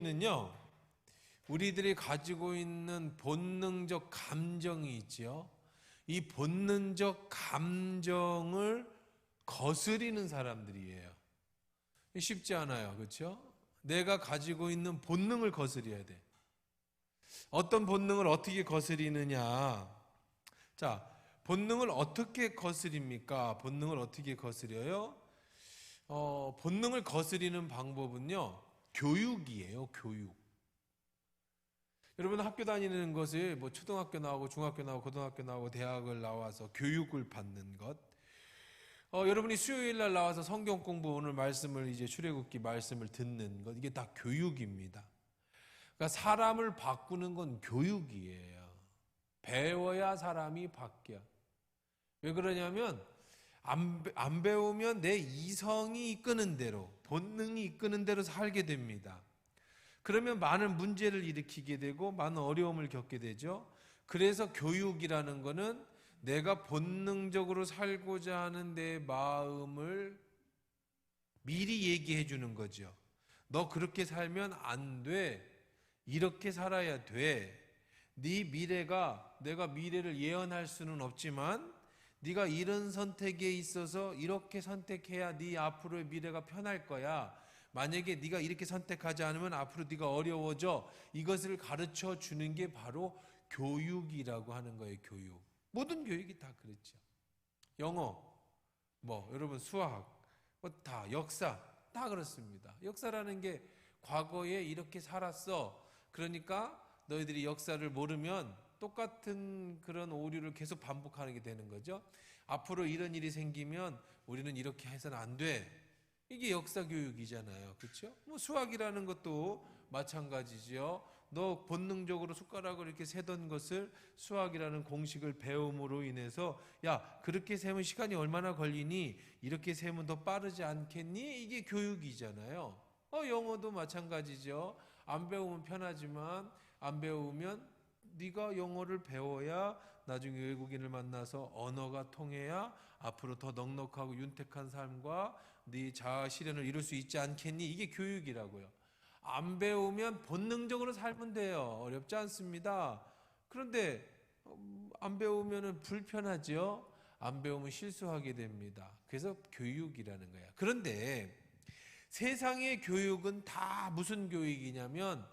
는요, 우리들이 가지고 있는 본능적 감정이 있지요. 이 본능적 감정을 거스리는 사람들이에요. 쉽지 않아요. 그렇죠? 내가 가지고 있는 본능을 거스려야 돼. 어떤 본능을 어떻게 거스리느냐? 자, 본능을 어떻게 거스립니까? 본능을 어떻게 거스려요? 본능을 거스리는 방법은요, 교육이에요. 교육. 여러분 학교 다니는 것을 뭐 초등학교 나오고 중학교 나오고 고등학교 나오고 대학을 나와서 교육을 받는 것. 여러분이 수요일 날 나와서 성경 공부 오늘 말씀을 이제 출애굽기 말씀을 듣는 것, 이게 다 교육입니다. 그러니까 사람을 바꾸는 건 교육이에요. 배워야 사람이 바뀌어. 왜 그러냐면 안 배우면 내 이성이 이끄는 대로, 본능이 이끄는 대로 살게 됩니다. 그러면 많은 문제를 일으키게 되고 많은 어려움을 겪게 되죠. 그래서 교육이라는 것은 내가 본능적으로 살고자 하는 내 마음을 미리 얘기해 주는 거죠. 너 그렇게 살면 안 돼. 이렇게 살아야 돼. 네 미래가, 내가 미래를 예언할 수는 없지만 네가 이런 선택에 있어서 이렇게 선택해야 네 앞으로의 미래가 편할 거야. 만약에 네가 이렇게 선택하지 않으면 앞으로 네가 어려워져. 이것을 가르쳐 주는 게 바로 교육이라고 하는 거예요. 교육. 모든 교육이 다 그렇죠. 영어, 여러분 수학, 다 역사, 다 그렇습니다. 역사라는 게 과거에 이렇게 살았어. 그러니까 너희들이 역사를 모르면 똑같은 그런 오류를 계속 반복하게 되는 거죠. 앞으로 이런 일이 생기면 우리는 이렇게 해서는 안 돼. 이게 역사 교육이잖아요. 그렇죠? 수학이라는 것도 마찬가지죠. 너 본능적으로 숟가락을 이렇게 세던 것을 수학이라는 공식을 배움으로 인해서 야, 그렇게 세면 시간이 얼마나 걸리니? 이렇게 세면 더 빠르지 않겠니? 이게 교육이잖아요. 영어도 마찬가지죠. 안 배우면 편하지만 안 배우면 네가 영어를 배워야 나중에 외국인을 만나서 언어가 통해야 앞으로 더 넉넉하고 윤택한 삶과 네 자아 실현을 이룰 수 있지 않겠니? 이게 교육이라고요. 안 배우면 본능적으로 살면 돼요. 어렵지 않습니다. 그런데 안 배우면 불편하죠. 안 배우면 실수하게 됩니다. 그래서 교육이라는 거예요. 그런데 세상의 교육은 다 무슨 교육이냐면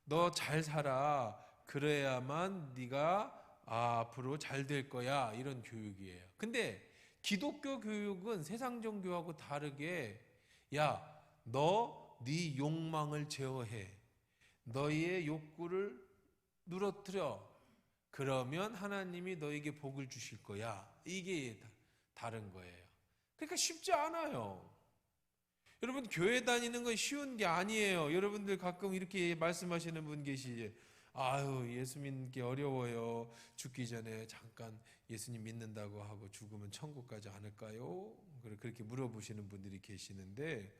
너 잘 살아. 그래야만 네가 앞으로 잘 될 거야. 이런 교육이에요. 근데 기독교 교육은 세상 종교하고 다르게 야, 너 네 욕망을 제어해. 너의 욕구를 누러뜨려. 그러면 하나님이 너에게 복을 주실 거야. 이게 다른 거예요. 그러니까 쉽지 않아요. 여러분 교회 다니는 건 쉬운 게 아니에요. 여러분들 가끔 이렇게 말씀하시는 분 계시지. 아유, 예수 믿는 게 어려워요. 죽기 전에 잠깐 예수님 믿는다고 하고 죽으면 천국 가지 않을까요? 그렇게 물어보시는 분들이 계시는데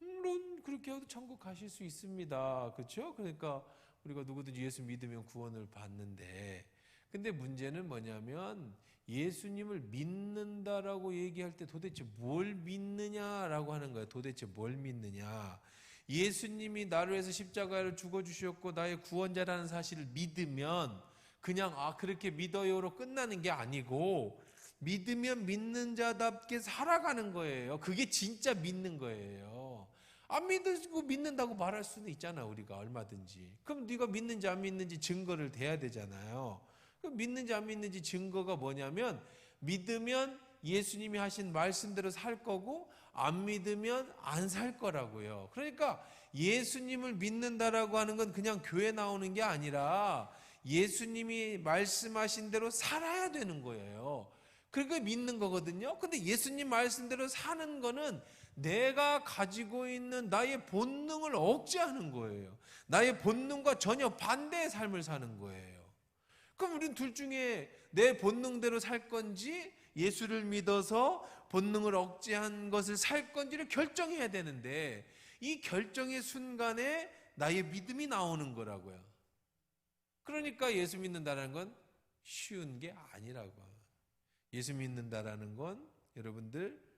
물론 그렇게 해도 천국 가실 수 있습니다. 그렇죠? 그러니까 우리가 누구든지 예수 믿으면 구원을 받는데 근데 문제는 뭐냐면 예수님을 믿는다라고 얘기할 때 도대체 뭘 믿느냐라고 하는 거예요. 도대체 뭘 믿느냐. 예수님이 나를 위해서 십자가를 죽어주셨고 나의 구원자라는 사실을 믿으면 그냥 그렇게 믿어요로 끝나는 게 아니고 믿으면 믿는 자답게 살아가는 거예요. 그게 진짜 믿는 거예요. 안 믿고 믿는다고 말할 수는 있잖아. 우리가 얼마든지. 그럼 네가 믿는지 안 믿는지 증거를 대야 되잖아요. 그럼 믿는지 안 믿는지 증거가 뭐냐면 믿으면 예수님이 하신 말씀대로 살 거고 안 믿으면 안 살 거라고요. 그러니까 예수님을 믿는다라고 하는 건 그냥 교회 나오는 게 아니라 예수님이 말씀하신 대로 살아야 되는 거예요. 그러니까 믿는 거거든요. 근데 예수님 말씀대로 사는 거는 내가 가지고 있는 나의 본능을 억제하는 거예요. 나의 본능과 전혀 반대의 삶을 사는 거예요. 그럼 우리는 둘 중에 내 본능대로 살 건지 예수를 믿어서 본능을 억제한 것을 살 건지를 결정해야 되는데 이 결정의 순간에 나의 믿음이 나오는 거라고요. 그러니까 예수 믿는다는 건 쉬운 게 아니라고. 예수 믿는다라는 건 여러분들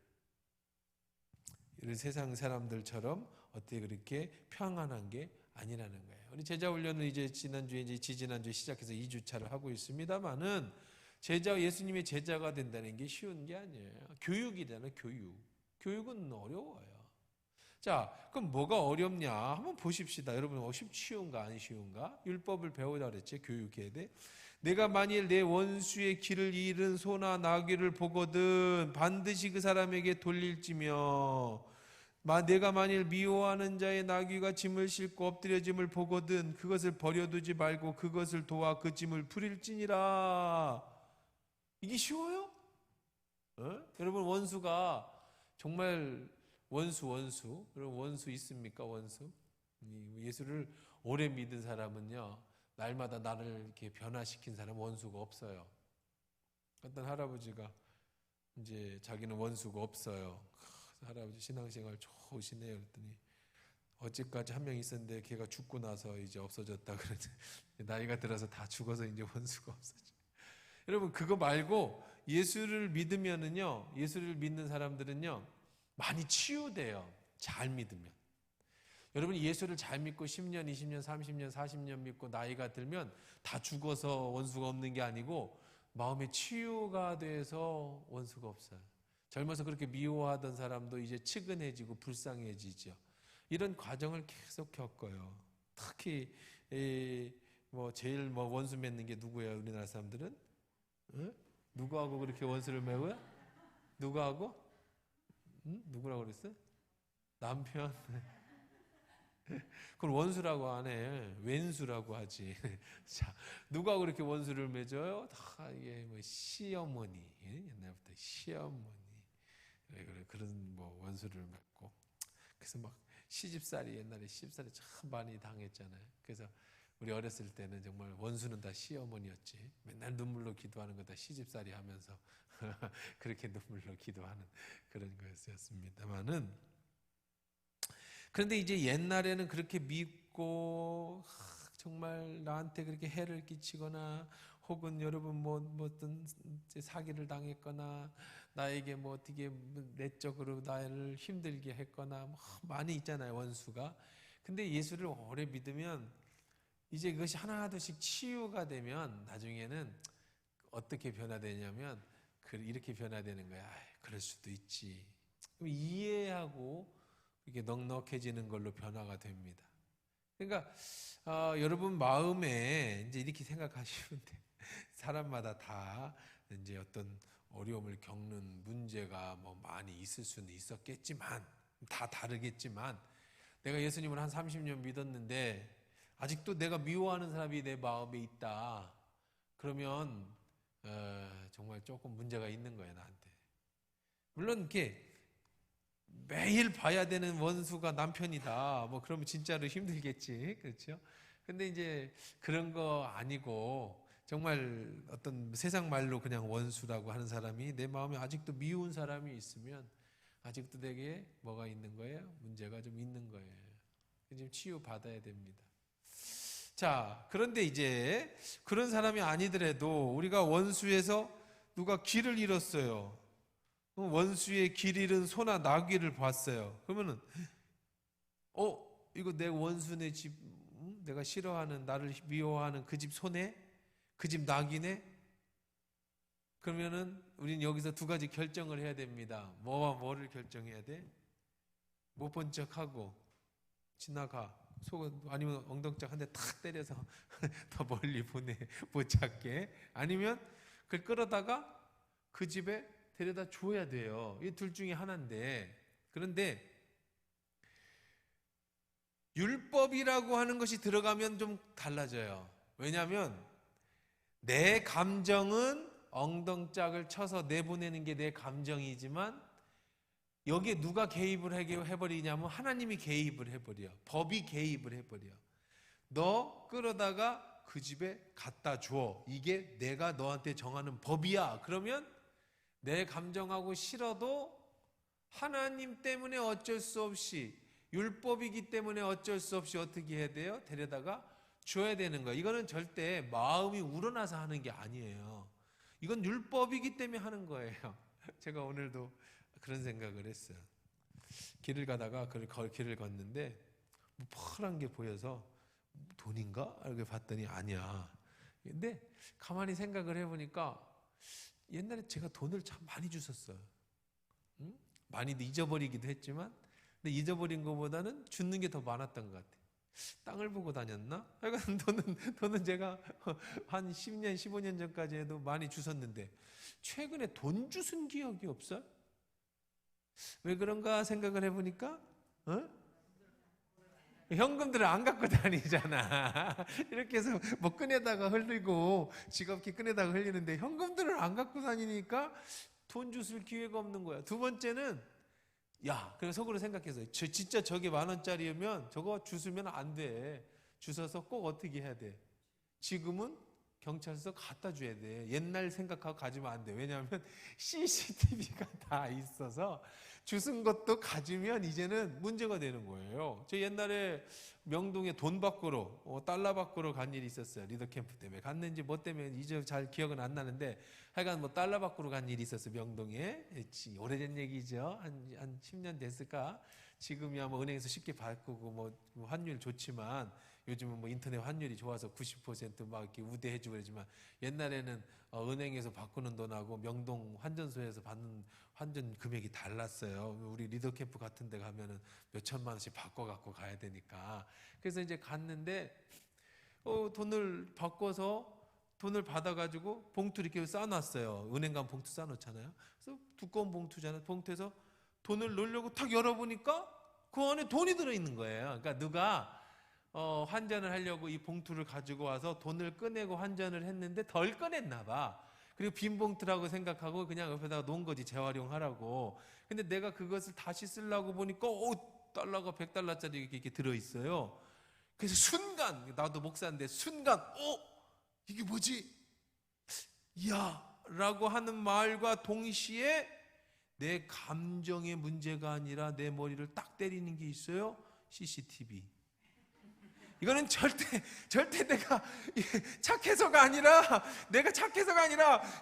이런 세상 사람들처럼 어떻게 그렇게 평안한 게 아니라는 거예요. 우리 제자 훈련은 이제 지난주에 이제 지지난주에 시작해서 2주차를 하고 있습니다만은 예수님의 제자가 된다는 게 쉬운 게 아니에요. 교육이잖아요, 교육. 교육은 어려워요. 자, 그럼 뭐가 어렵냐? 한번 보십시다. 여러분, 쉬운가 안 쉬운가? 율법을 배우자 그랬지, 교육해야 돼. 내가 만일 내 원수의 길을 잃은 소나 나귀를 보거든 반드시 그 사람에게 돌릴지며, 내가 만일 미워하는 자의 나귀가 짐을 싣고 엎드려짐을 보거든 그것을 버려두지 말고 그것을 도와 그 짐을 부릴지니라. 이게 쉬워요? 여러분, 원수가 정말 원수 여러분, 원수 있습니까? 원수? 예수를 오래 믿은 사람은요, 날마다 나를 이렇게 변화시킨 사람 원수가 없어요. 어떤 할아버지가 이제 자기는 원수가 없어요. 할아버지 신앙생활 좋으시네요. 그랬더니 어제까지 한 명 있었는데 걔가 죽고 나서 이제 없어졌다 그러지. 나이가 들어서 다 죽어서 이제 원수가 없어져. 여러분, 그거 말고 예수를 믿으면은요, 예수를 믿는 사람들은요 많이 치유돼요. 잘 믿으면. 여러분이 예수를 잘 믿고 10년, 20년, 30년, 40년 믿고 나이가 들면 다 죽어서 원수가 없는 게 아니고 마음의 치유가 돼서 원수가 없어요. 젊어서 그렇게 미워하던 사람도 이제 측은해지고 불쌍해지죠. 이런 과정을 계속 겪어요. 특히 제일 원수 맺는 게 누구예요? 우리나라 사람들은? 누구하고 그렇게 원수를 맺어요? 누구하고? 누구라고 그랬어요? 남편. 그걸 원수라고 안 해. 왼수라고 하지. 자, 누가 그렇게 원수를 맺어요? 다 이게 시어머니. 옛날부터 시어머니. 그런 원수를 맺고. 그래서 막 옛날에 시집살이 참 많이 당했잖아요. 그래서 우리 어렸을 때는 정말 원수는 다 시어머니였지. 맨날 눈물로 기도하는 거 다 시집살이 하면서 그렇게 눈물로 기도하는 그런 거였습니다만은, 그런데 이제 옛날에는 그렇게 믿고 정말 나한테 그렇게 해를 끼치거나 혹은 여러분 어떤 사기를 당했거나 나에게 어떻게 내적으로 나를 힘들게 했거나 많이 있잖아요, 원수가. 근데 예수를 오래 믿으면 이제 그것이 하나둘씩 치유가 되면 나중에는 어떻게 변화되냐면 이렇게 변화되는 거야. 그럴 수도 있지. 이해하고 이게 넉넉해지는 걸로 변화가 됩니다. 그러니까 여러분 마음에 이제 이렇게 생각하시면 돼요. 사람마다 다 이제 어떤 어려움을 겪는 문제가 많이 있을 수는 있었겠지만, 다 다르겠지만, 내가 예수님을 한 30년 믿었는데 아직도 내가 미워하는 사람이 내 마음에 있다. 그러면 정말 조금 문제가 있는 거예요, 나한테. 물론 이렇게 매일 봐야 되는 원수가 남편이다. 그러면 진짜로 힘들겠지. 그렇죠? 근데 이제 그런 거 아니고 정말 어떤 세상 말로 그냥 원수라고 하는 사람이 내 마음에 아직도 미운 사람이 있으면 아직도 내게 뭐가 있는 거예요? 문제가 좀 있는 거예요. 지금 치유받아야 됩니다. 자, 그런데 이제 그런 사람이 아니더라도 우리가 원수에서 누가 길을 잃었어요. 원수의 길 잃은 소나 나귀를 봤어요. 그러면은 이거 내 원수네 집, 내가 싫어하는, 나를 미워하는 그 집 소네? 그 집 나귀네? 그러면은 우리는 여기서 두 가지 결정을 해야 됩니다. 뭐와 뭐를 결정해야 돼? 못 본 척하고 지나가. 아니면 엉덩짝 한 대 탁 때려서 더 멀리 못 찾게. 아니면 그걸 끌어다가 그 집에 데려다 줘야 돼요. 이 둘 중에 하나인데, 그런데 율법이라고 하는 것이 들어가면 좀 달라져요. 왜냐하면 내 감정은 엉덩짝을 쳐서 내보내는 게 내 감정이지만 여기에 누가 개입을 해버리냐면 하나님이 개입을 해버려. 법이 개입을 해버려. 너 끌어다가 그 집에 갖다 줘. 이게 내가 너한테 정하는 법이야. 그러면 내 감정하고 싫어도 하나님 때문에 어쩔 수 없이, 율법이기 때문에 어쩔 수 없이 어떻게 해야 돼요? 데려다가 줘야 되는 거예요. 이거는 절대 마음이 우러나서 하는 게 아니에요. 이건 율법이기 때문에 하는 거예요. 제가 오늘도 그런 생각을 했어요. 길을 가다가 길을 걷는데 펄한 게 보여서 돈인가? 이렇게 봤더니 아니야. 근데 가만히 생각을 해보니까 옛날에 제가 돈을 참 많이 주셨어요. 응? 많이도 잊어버리기도 했지만, 근데 잊어버린 것보다는 주는 게 더 많았던 것 같아요. 땅을 보고 다녔나? 하여간 돈은 제가 한 10년, 15년 전까지 해도 많이 주셨는데, 최근에 돈 주신 기억이 없어요? 왜 그런가 생각을 해보니까, 현금들을 안 갖고 다니잖아. 이렇게 해서 뭐 끈에다가 흘리고 지갑기 끈에다가 흘리는데 현금들을 안 갖고 다니니까 돈 주실 기회가 없는 거야. 두 번째는 야, 그래서 속으로 생각해서 진짜 저게 10,000원짜리면 저거 주스면 안 돼. 주워서 꼭 어떻게 해야 돼? 지금은 경찰서 갖다 줘야 돼. 옛날 생각하고 가지면 안 돼. 왜냐하면 CCTV가 다 있어서 주운 것도 가지면 이제는 문제가 되는 거예요. 저 옛날에 명동에 돈 밖으로, 달러 밖으로 간 일이 있었어요. 리더 캠프 때문에. 갔는지 뭐 때문에 이제 잘 기억은 안 나는데 하여간 뭐 달러 밖으로 간 일이 있었어요. 명동에. 오래된 얘기죠. 한 10년 됐을까? 지금이야 뭐 은행에서 쉽게 바꾸고 뭐 환율 좋지만 요즘은 뭐 인터넷 환율이 좋아서 90%막 이렇게 우대해주고 그러지만 옛날에는 은행에서 바꾸는 돈하고 명동 환전소에서 받는 환전 금액이 달랐어요. 우리 리더 캠프 같은 데 가면은 몇 천만 원씩 바꿔갖고 가야 되니까. 그래서 이제 갔는데 돈을 바꿔서 돈을 받아가지고 봉투 이렇게 싸놨어요. 은행 가면 봉투 싸놓잖아요. 그래서 두꺼운 봉투잖아요. 봉투에서 돈을 넣으려고 탁 열어보니까 그 안에 돈이 들어있는 거예요. 그러니까 누가 환전을 하려고 이 봉투를 가지고 와서 돈을 꺼내고 환전을 했는데 덜 꺼냈나 봐. 그리고 빈 봉투라고 생각하고 그냥 옆에다가 놓은 거지, 재활용하라고. 근데 내가 그것을 다시 쓰려고 보니까 달러가 100달러짜리 이렇게 들어있어요. 그래서 순간, 나도 목사인데 순간 이게 뭐지? 이야 라고 하는 말과 동시에 내 감정의 문제가 아니라 내 머리를 딱 때리는 게 있어요. CCTV. 이거는 절대 내가 착해서가 아니라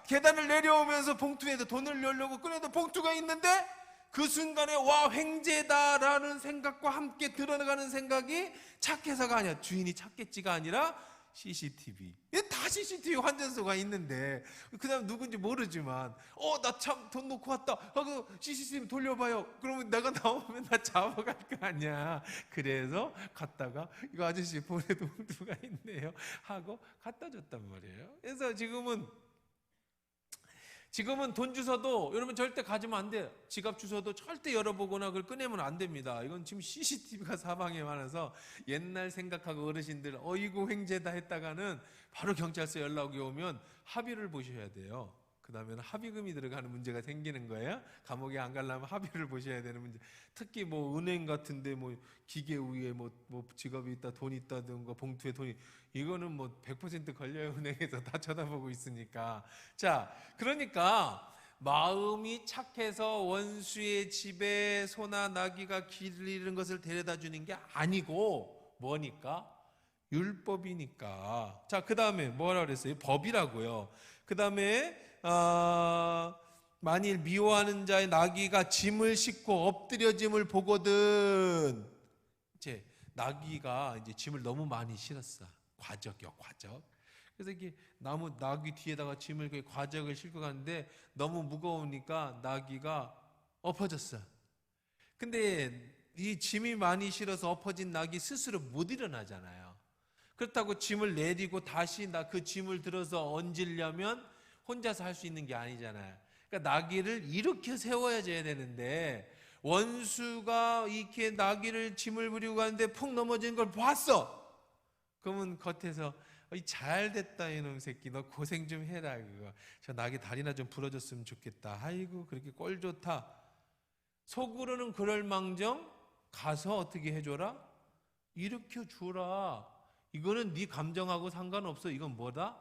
계단을 내려오면서 봉투에도 돈을 넣으려고 꺼내도 봉투가 있는데 그 순간에 와, 횡재다라는 생각과 함께 들어가는 생각이 착해서가 아니야. 주인이 착했지가 아니라 CCTV. 다 CCTV 환전소가 있는데 그다음 누군지 모르지만 나 참 돈 놓고 왔다 하고 CCTV 돌려봐요. 그러면 내가 나오면 나 잡아갈 거 아니야. 그래서 갔다가 이거 아저씨 보내 봉투가 있네요 하고 갖다 줬단 말이에요. 그래서 지금은 돈 주워도 여러분 절대 가지면 안 돼요. 지갑 주워도 절대 열어보거나 그걸 꺼내면 안 됩니다. 이건 지금 CCTV가 사방에 많아서 옛날 생각하고 어르신들 어이구 횡재다 했다가는 바로 경찰서 연락이 오면 합의를 보셔야 돼요. 그 다음에는 합의금이 들어가는 문제가 생기는 거예요. 감옥에 안 가려면 합의를 보셔야 되는 문제. 특히 뭐 은행 같은데 뭐 기계 위에 뭐 지갑이 있다, 돈이 있다든가 봉투에 돈이, 이거는 뭐 100% 걸려요. 은행에서 다 쳐다보고 있으니까. 자, 그러니까 마음이 착해서 원수의 집에 소나 나귀가 길 잃은 것을 데려다 주는 게 아니고 뭐니까? 율법이니까. 자, 그 다음에 뭐라 그랬어요? 법이라고요. 그 다음에 만일 미워하는 자의 나귀가 짐을 싣고 엎드려짐을 보거든. 이제 나귀가 이제 짐을 너무 많이 실었어. 과적이요, 과적. 그래서 이게 나귀 뒤에다가 짐을, 과적을 싣고 가는데 너무 무거우니까 나귀가 엎어졌어. 근데 이 짐이 많이 실어서 엎어진 나귀 스스로 못 일어나잖아요. 그렇다고 짐을 내리고 다시 그 짐을 들어서 얹으려면 혼자서 할 수 있는 게 아니잖아요. 그러니까 나귀를 일으켜 세워야져야 되는데 원수가 이렇게 나귀를 짐을 부리고 가는데 푹 넘어지는 걸 봤어. 그러면 겉에서 잘 됐다 이놈 새끼, 너 고생 좀 해라. 그거 저 나귀 다리나 좀 부러졌으면 좋겠다. 아이고 그렇게 꼴 좋다. 속으로는 그럴망정 가서 어떻게 해줘라? 일으켜 주라. 이거는 네 감정하고 상관없어. 이건 뭐다?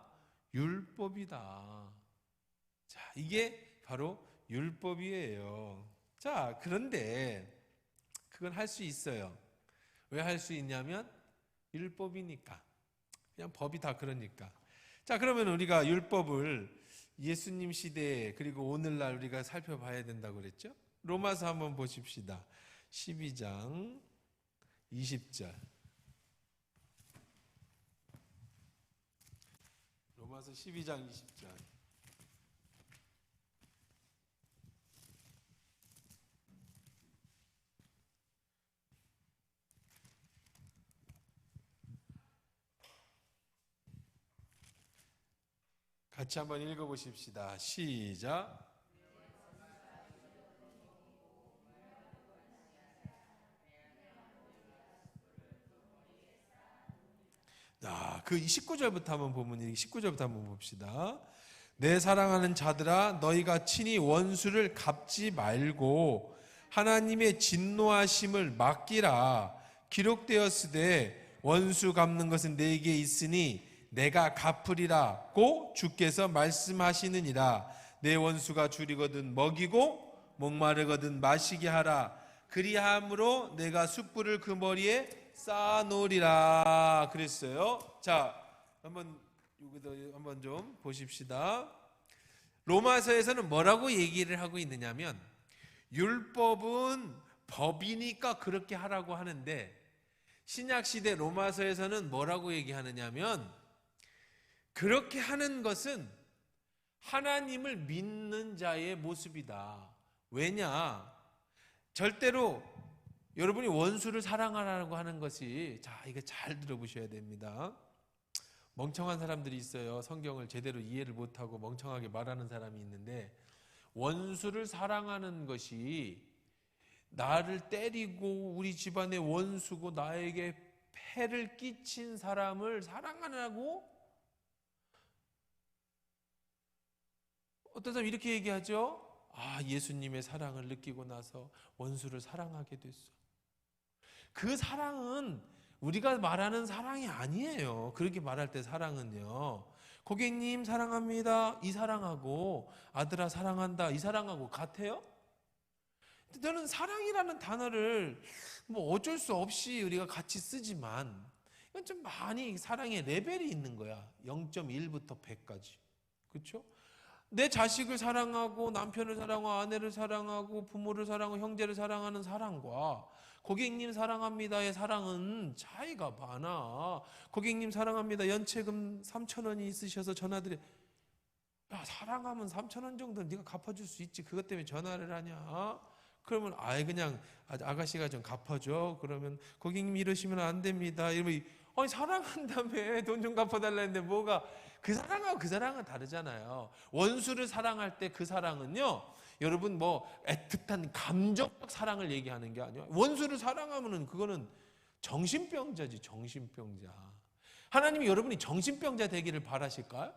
율법이다. 자, 이게 바로 율법이에요. 자, 그런데 그건 할 수 있어요. 왜 할 수 있냐면 율법이니까. 그냥 법이 다 그러니까. 자, 그러면 우리가 율법을 예수님 시대에 그리고 오늘날 우리가 살펴봐야 된다고 그랬죠? 로마서 한번 보십시다. 12장 20절. 로마서 12장 20절. 같이 한번 읽어보십시다. 시작. 그 19절부터 한번 보면 19절부터 한번 봅시다. 내 사랑하는 자들아 너희가 친히 원수를 갚지 말고 하나님의 진노하심을 맡기라. 기록되었으되 원수 갚는 것은 내게 있으니 내가 갚으리라고 주께서 말씀하시느니라. 내 원수가 줄이거든 먹이고 목마르거든 마시게 하라. 그리함으로 내가 숯불을 그 머리에 쌓아놓으리라 그랬어요. 자, 여기도 한번 좀 보십시다. 로마서에서는 뭐라고 얘기를 하고 있느냐면 율법은 법이니까 그렇게 하라고 하는데 신약시대 로마서에서는 뭐라고 얘기하느냐면 그렇게 하는 것은 하나님을 믿는 자의 모습이다. 왜냐? 절대로 여러분이 원수를 사랑하라고 하는 것이, 자, 이거 잘 들어보셔야 됩니다. 멍청한 사람들이 있어요. 성경을 제대로 이해를 못하고 멍청하게 말하는 사람이 있는데, 원수를 사랑하는 것이 나를 때리고 우리 집안의 원수고 나에게 폐를 끼친 사람을 사랑하라고? 어떤 사람 이렇게 얘기하죠. 예수님의 사랑을 느끼고 나서 원수를 사랑하게 됐어. 그 사랑은 우리가 말하는 사랑이 아니에요. 그렇게 말할 때 사랑은요, 고객님 사랑합니다 이 사랑하고 아들아 사랑한다 이 사랑하고 같아요? 저는 사랑이라는 단어를 뭐 어쩔 수 없이 우리가 같이 쓰지만 이건 좀 많이 사랑의 레벨이 있는 거야. 0.1부터 100까지. 그렇죠? 내 자식을 사랑하고 남편을 사랑하고 아내를 사랑하고 부모를 사랑하고 형제를 사랑하는 사랑과 고객님 사랑합니다의 사랑은 차이가 많아. 고객님 사랑합니다 연체금 3,000원이 있으셔서 전화드려. 야, 사랑하면 3,000원 정도는 네가 갚아줄 수 있지. 그것 때문에 전화를 하냐? 그러면 그냥 아가씨가 좀 갚아줘. 그러면 고객님 이러시면 안 됩니다. 이러면 사랑한다며 돈 좀 갚아달라는데 뭐가, 그 사랑하고 그 사랑은 다르잖아요. 원수를 사랑할 때 그 사랑은요, 여러분 뭐 애틋한 감정적 사랑을 얘기하는 게 아니에요. 원수를 사랑하면은 그거는 정신병자지, 정신병자. 하나님이 여러분이 정신병자 되기를 바라실까요?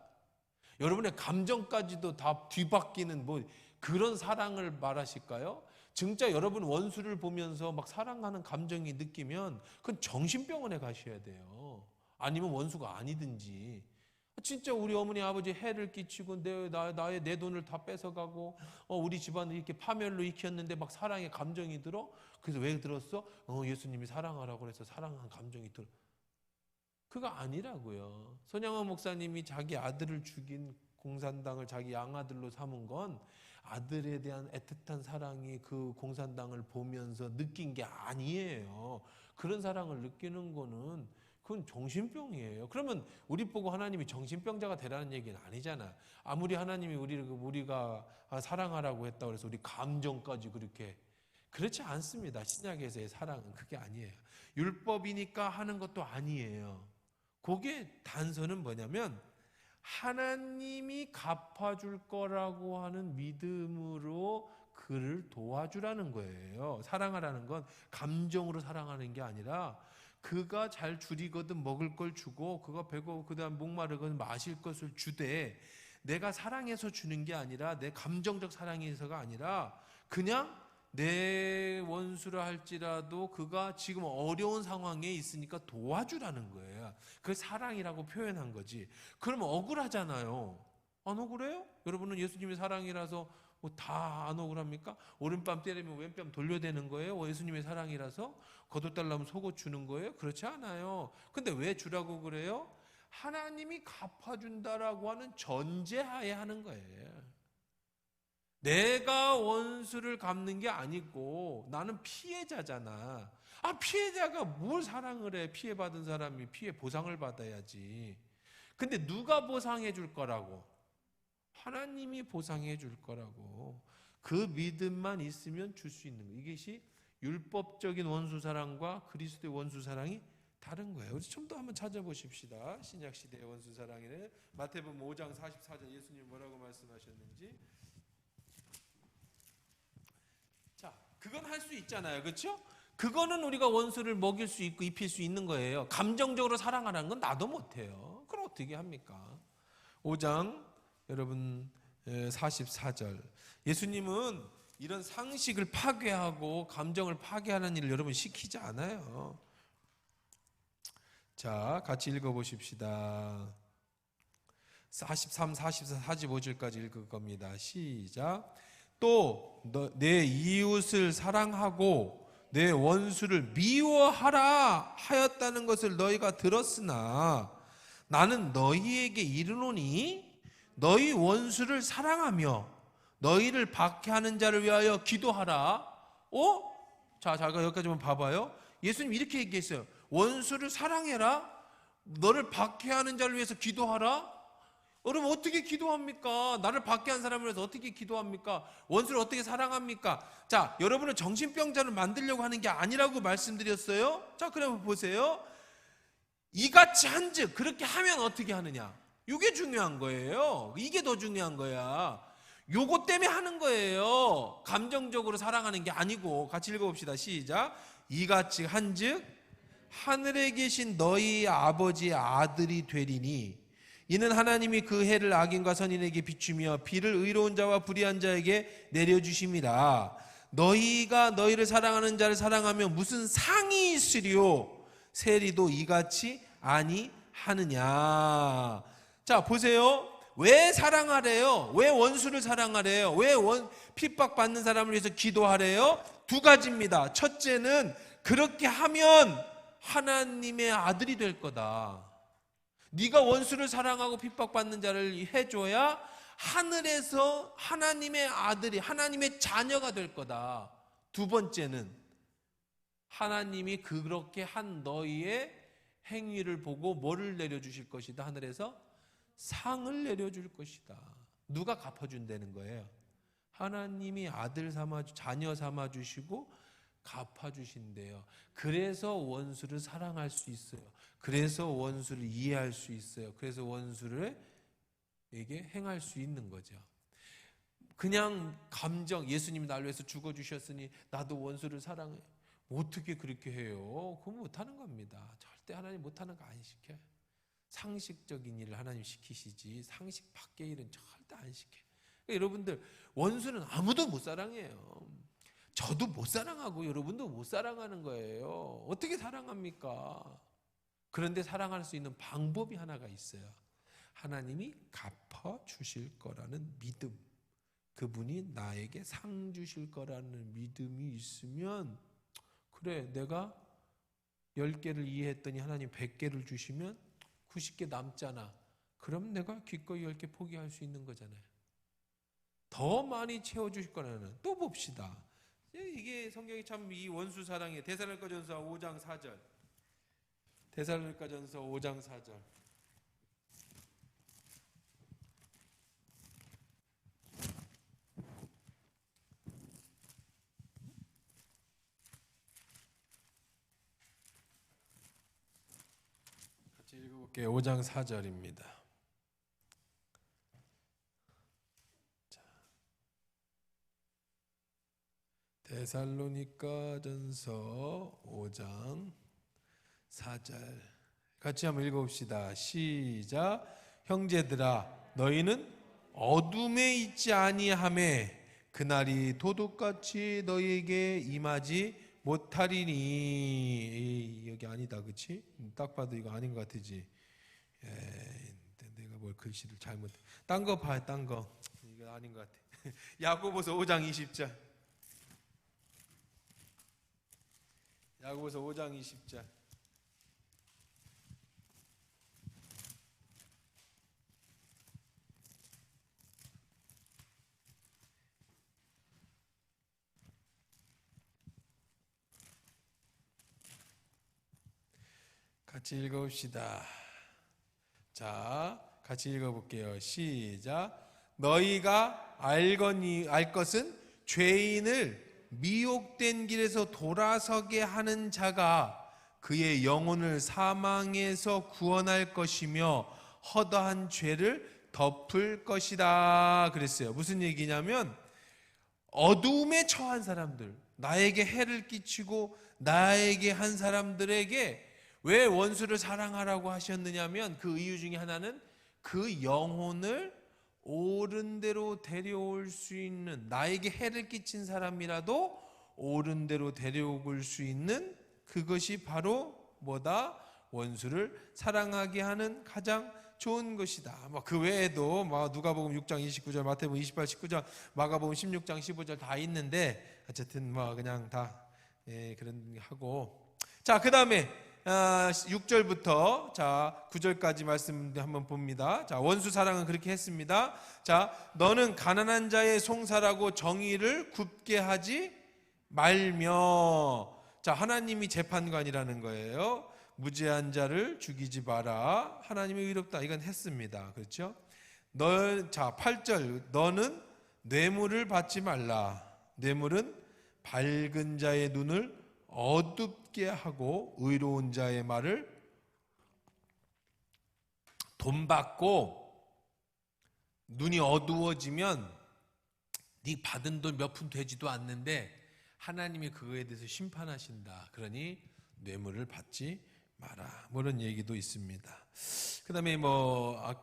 여러분의 감정까지도 다 뒤바뀌는 뭐 그런 사랑을 말하실까요? 진짜 여러분 원수를 보면서 막 사랑하는 감정이 느끼면 그건 정신병원에 가셔야 돼요. 아니면 원수가 아니든지. 진짜 우리 어머니 아버지 해를 끼치고 내 돈을 다 뺏어가고 우리 집안을 이렇게 파멸로 익혔는데 막 사랑의 감정이 들어? 그래서 왜 들었어? 예수님이 사랑하라고 그래서 사랑한 감정이 들어. 그거 아니라고요. 손양원 목사님이 자기 아들을 죽인 공산당을 자기 양아들로 삼은 건 아들에 대한 애틋한 사랑이 그 공산당을 보면서 느낀 게 아니에요. 그런 사랑을 느끼는 거는 그건 정신병이에요. 그러면 우리 보고 하나님이 정신병자가 되라는 얘기는 아니잖아. 아무리 하나님이 우리가 사랑하라고 했다고 해서 우리 감정까지 그렇게, 그렇지 않습니다. 신약에서의 사랑은 그게 아니에요. 율법이니까 하는 것도 아니에요. 그게 단서는 뭐냐면 하나님이 갚아줄 거라고 하는 믿음으로 그를 도와주라는 거예요. 사랑하라는 건 감정으로 사랑하는 게 아니라 그가 잘 줄이거든 먹을 걸 주고 그가 배고 그다음 목마르거든 마실 것을 주되, 내가 사랑해서 주는 게 아니라 내 감정적 사랑에서가 아니라 그냥 내 원수라 할지라도 그가 지금 어려운 상황에 있으니까 도와주라는 거예요. 그걸 사랑이라고 표현한 거지. 그러면 억울하잖아요. 안 억울해요? 여러분은 예수님의 사랑이라서 뭐 다 안 억울합니까? 오른뺨 때리면 왼뺨 돌려대는 거예요? 예수님의 사랑이라서 거둬달라면 속옷 주는 거예요? 그렇지 않아요. 근데 왜 주라고 그래요? 하나님이 갚아준다라고 하는 전제하에 하는 거예요. 내가 원수를 갚는 게 아니고 나는 피해자잖아. 피해자가 뭘 사랑을 해? 피해받은 사람이 피해 보상을 받아야지. 근데 누가 보상해 줄 거라고? 하나님이 보상해 줄 거라고. 그 믿음만 있으면 줄 수 있는 거. 이것이 율법적인 원수 사랑과 그리스도의 원수 사랑이 다른 거예요. 우리 좀 더 한번 찾아보십시다. 신약 시대의 원수 사랑에는 마태복음 5장 44절 예수님 뭐라고 말씀하셨는지. 자, 그건 할 수 있잖아요. 그렇죠? 그거는 우리가 원수를 먹일 수 있고 입힐 수 있는 거예요. 감정적으로 사랑하라는 건 나도 못해요. 그럼 어떻게 합니까? 5장 여러분 44절 예수님은 이런 상식을 파괴하고 감정을 파괴하는 일을 여러분 시키지 않아요. 자, 같이 읽어보십시다. 43, 44, 45절까지 읽을 겁니다. 시작. 또 내 이웃을 사랑하고 내 원수를 미워하라 하였다는 것을 너희가 들었으나 나는 너희에게 이르노니 너희 원수를 사랑하며 너희를 박해하는 자를 위하여 기도하라. 자, 여기까지만 봐봐요. 예수님 이렇게 얘기했어요. 원수를 사랑해라. 너를 박해하는 자를 위해서 기도하라. 여러분 어떻게 기도합니까? 나를 박해한 사람을 위해서 어떻게 기도합니까? 원수를 어떻게 사랑합니까? 자, 여러분은 정신병자를 만들려고 하는 게 아니라고 말씀드렸어요. 자, 그럼 보세요. 이같이 한즉 그렇게 하면 어떻게 하느냐? 이게 중요한 거예요. 이게 더 중요한 거야. 요거 때문에 하는 거예요. 감정적으로 사랑하는 게 아니고. 같이 읽어봅시다. 시작. 이같이 한즉 하늘에 계신 너희 아버지의 아들이 되리니 이는 하나님이 그 해를 악인과 선인에게 비추며 비를 의로운 자와 불의한 자에게 내려주심이라. 너희가 너희를 사랑하는 자를 사랑하며 무슨 상이 있으리요? 세리도 이같이 아니하느냐. 자, 보세요. 왜 사랑하래요? 왜 원수를 사랑하래요? 왜 핍박받는 사람을 위해서 기도하래요? 두 가지입니다. 첫째는 그렇게 하면 하나님의 아들이 될 거다. 네가 원수를 사랑하고 핍박받는 자를 해줘야 하늘에서 하나님의 아들이, 하나님의 자녀가 될 거다. 두 번째는 하나님이 그렇게 한 너희의 행위를 보고 뭐를 내려주실 것이다. 하늘에서 상을 내려줄 것이다. 누가 갚아준다는 거예요? 하나님이 아들 삼아, 자녀 삼아 주시고 갚아주신대요. 그래서 원수를 사랑할 수 있어요. 그래서 원수를 이해할 수 있어요. 그래서 원수를 에게 행할 수 있는 거죠. 그냥 감정, 예수님이 나를 위해서 죽어주셨으니 나도 원수를 사랑해. 어떻게 그렇게 해요? 그건 못하는 겁니다. 절대 하나님 못하는 거 안 시켜요. 상식적인 일을 하나님 시키시지 상식 밖의 일은 절대 안 시켜요. 그러니까 여러분들 원수는 아무도 못 사랑해요. 저도 못 사랑하고 여러분도 못 사랑하는 거예요. 어떻게 사랑합니까? 그런데 사랑할 수 있는 방법이 하나가 있어요. 하나님이 갚아주실 거라는 믿음. 그분이 나에게 상 주실 거라는 믿음이 있으면, 그래, 내가 10개를 이해했더니 하나님 100개를 주시면 90개 남잖아. 그럼 내가 기꺼이 10개 포기할 수 있는 거잖아요. 더 많이 채워주실 거라는. 또 봅시다. 이게 성경이 참 이 원수 사랑의 데살로니가전서 5장 4절. 데살로니가전서 5장 4절. 같이 읽어볼게요. 5장 4절입니다. 데살로니가전서 5장 4절 같이 한번 읽어봅시다. 시작. 형제들아 너희는 어둠에 있지 아니하매 그날이 도둑같이 너희에게 임하지 못하리니. 여기 아니다, 그치? 딱 봐도 이거 아닌 것 같으지? 내가 뭘 글씨를 잘못. 딴 거 봐, 딴 거. 이거 아닌 것 같아. 야고보서 5장 20절. 야고보서 5장 20절. 같이 읽어봅시다. 자, 같이 읽어볼게요. 시작. 너희가 알 것은 죄인을 미혹된 길에서 돌아서게 하는 자가 그의 영혼을 사망에서 구원할 것이며 허다한 죄를 덮을 것이다 그랬어요. 무슨 얘기냐면 어두움에 처한 사람들, 나에게 해를 끼치고 나에게 한 사람들에게 왜 원수를 사랑하라고 하셨느냐면 그 이유 중에 하나는 그 영혼을 옳은 대로 데려올 수 있는, 나에게 해를 끼친 사람이라도 옳은 대로 데려올 수 있는 그것이 바로 뭐다? 원수를 사랑하게 하는 가장 좋은 것이다. 그 외에도 누가복음 6장 29절, 마태복음 28, 19절, 마가복음 16장 15절 다 있는데 어쨌든 그냥 다 그런 하고, 자, 그다음에 6절부터 9절까지 말씀 한번 봅니다. 자, 원수 사랑은 그렇게 했습니다. 자, 너는 가난한 자의 송사라고 정의를 굽게 하지 말며. 자, 하나님이 재판관이라는 거예요. 무죄한 자를 죽이지 마라. 하나님이 의롭다. 이건 했습니다. 그렇죠? 8절. 너는 뇌물을 받지 말라. 뇌물은 밝은 자의 눈을 어둡게 하고 의로운 자의 말을 돈 받고 눈이 어두워지면 네 받은 돈 몇 푼 되지도 않는데 하나님이 그거에 대해서 심판하신다. 그러니 뇌물을 받지 마라. 이런 얘기도 있습니다. 그 다음에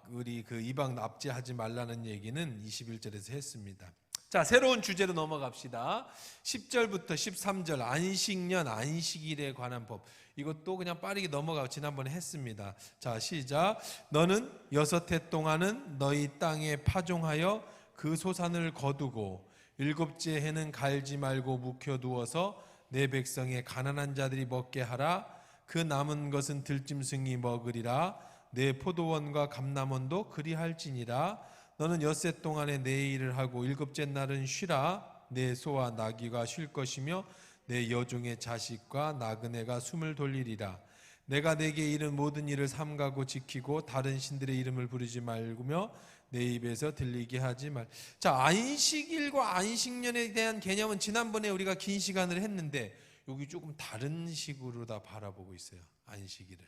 우리 이방 납치하지 말라는 얘기는 21절에서 했습니다. 자, 새로운 주제로 넘어갑시다. 10절부터 13절 안식년, 안식일에 관한 법. 이것도 그냥 빠르게 넘어가고 지난번에 했습니다. 자, 시작. 너는 6해 동안은 너희 땅에 파종하여 그 소산을 거두고 7째 해는 갈지 말고 묵혀두어서 내 백성의 가난한 자들이 먹게 하라. 그 남은 것은 들짐승이 먹으리라. 내 포도원과 감람원도 그리할지니라. 너는 6해 동안에 내 일을 하고 7째 날은 쉬라. 내 소와 나귀가 쉴 것이며 내 여종의 자식과 나그네가 숨을 돌리리라. 내가 내게 이른 모든 일을 삼가고 지키고 다른 신들의 이름을 부르지 말고며 내 입에서 들리게 하지 말. 자, 안식일과 안식년에 대한 개념은 지난번에 우리가 긴 시간을 했는데 여기 조금 다른 식으로 다 바라보고 있어요. 안식일을.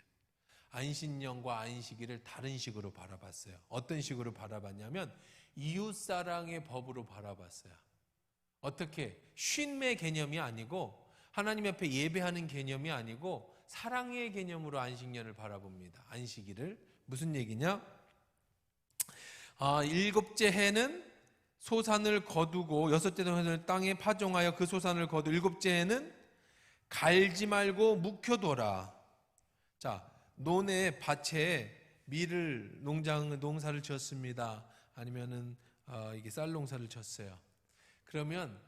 안식년과 안식일을 다른 식으로 바라봤어요. 어떤 식으로 바라봤냐면 이웃사랑의 법으로 바라봤어요. 어떻게? 쉼의 개념이 아니고 하나님 앞에 예배하는 개념이 아니고 사랑의 개념으로 안식년을 바라봅니다. 안식일을. 무슨 얘기냐? 7째 해는 소산을 거두고 6째 해는 땅에 파종하여 그 소산을 거두 7째 해는 갈지 말고 묵혀둬라. 자, 논에 밭에 밀을 농사를 지었습니다. 아니면은 이게 쌀 농사를 졌어요. 그러면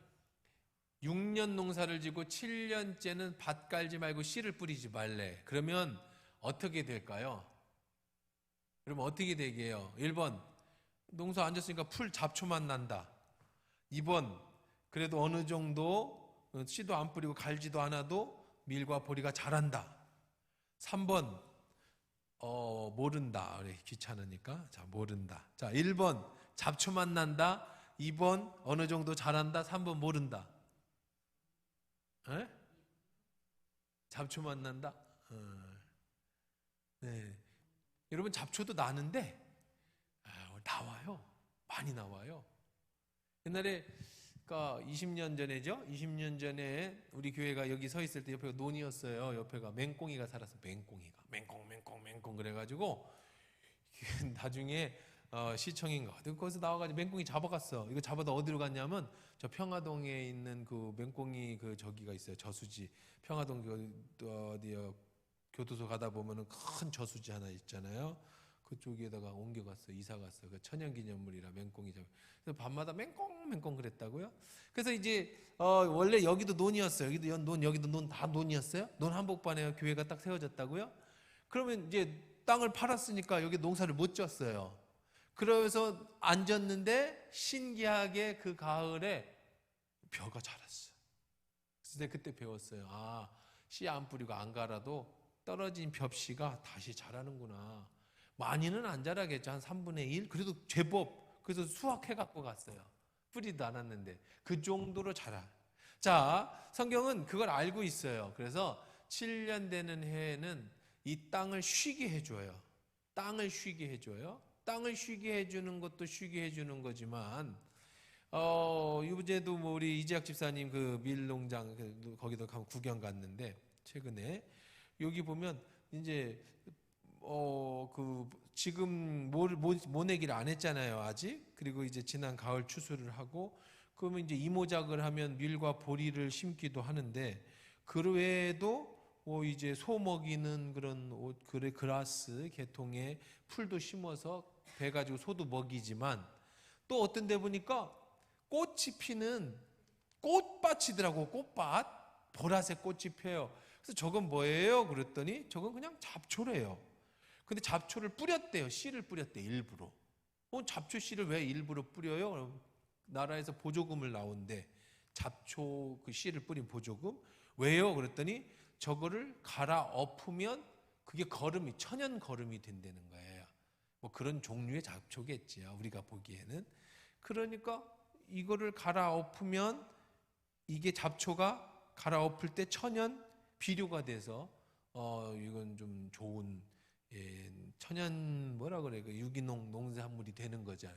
6년 농사를 지고 7년째는 밭 깔지 말고 씨를 뿌리지 말래. 그러면 어떻게 될까요? 그러면 어떻게 되게요? 1번 농사 안 졌으니까 풀 잡초만 난다. 2번 그래도 어느 정도 씨도 안 뿌리고 갈지도 않아도 밀과 보리가 자란다. 3번 모른다. 귀찮으니까. 자, 모른다. 자, 1번 잡초만 난다. 2번 어느 정도 자란다. 3번 모른다. 에? 잡초만 난다. 네. 여러분 잡초도 나는데 나와요. 많이 나와요. 옛날에 그러니까 20년 전에죠. 20년 전에 우리 교회가 여기 서 있을 때 옆에가 논이었어요. 옆에가 맹꽁이가 살았어. 맹꽁이가 맹꽁 그래가지고 나중에 시청인가 거기서 나와가지고 맹꽁이 잡아갔어. 이거 잡아다 어디로 갔냐면 저 평화동에 있는 그 맹꽁이 저기가 있어요. 저수지. 평화동 어디요 교도소 가다 보면은 큰 저수지 하나 있잖아요. 그쪽에다가 옮겨갔어. 이사 갔어. 그 천연기념물이라 맹꽁이 잡. 그래서 밤마다 맹꽁 그랬다고요. 그래서 이제 원래 여기도 논이었어요. 여기도 논 다 논이었어요. 논 한복판에 교회가 딱 세워졌다고요. 그러면 이제 땅을 팔았으니까 여기 농사를 못 졌어요. 그래서 안 졌는데 신기하게 그 가을에 벼가 자랐어. 그래서 그때 배웠어요. 씨 안 뿌리고 안 갈아도 떨어진 벽씨가 다시 자라는구나. 많이는 안 자라겠죠. 한 3분의 1? 그래도 제법. 그래서 수확해 갖고 갔어요. 뿌리도 않았는데. 그 정도로 자라. 자, 성경은 그걸 알고 있어요. 그래서 7년 되는 해에는 이 땅을 쉬게 해줘요. 땅을 쉬게 해줘요. 땅을 쉬게 해주는 것도 쉬게 해주는 거지만, 이번에도 뭐 우리 이재학 집사님 그 밀농장, 거기도 구경 갔는데, 최근에. 여기 보면, 이제, 지금 모내기를 안 했잖아요, 아직. 그리고 이제 지난 가을 추수를 하고, 그러면 이제 이모작을 하면 밀과 보리를 심기도 하는데, 그 외에도 이제 소 먹이는 그런 그라스 계통의 풀도 심어서 배 가지고 소도 먹이지만, 또 어떤 데 보니까 꽃이 피는 꽃밭이더라고. 꽃밭. 보라색 꽃이 펴요. 그래서 저건 뭐예요? 그랬더니 저건 그냥 잡초래요. 근데 잡초를 뿌렸대요. 씨를 뿌렸대, 일부러. 잡초 씨를 왜 일부러 뿌려요? 나라에서 보조금을 나온대. 잡초 그 씨를 뿌린 보조금. 왜요? 그랬더니 저거를 갈아 엎으면 그게 거름이, 천연 거름이 된다는 거예요. 뭐 그런 종류의 잡초겠지요, 우리가 보기에는. 그러니까 이거를 갈아 엎으면 이게 잡초가 갈아 엎을 때 천연 비료가 돼서 이건 좀 좋은 천연 뭐라 그래, 그 유기농 농산물이 되는 거죠.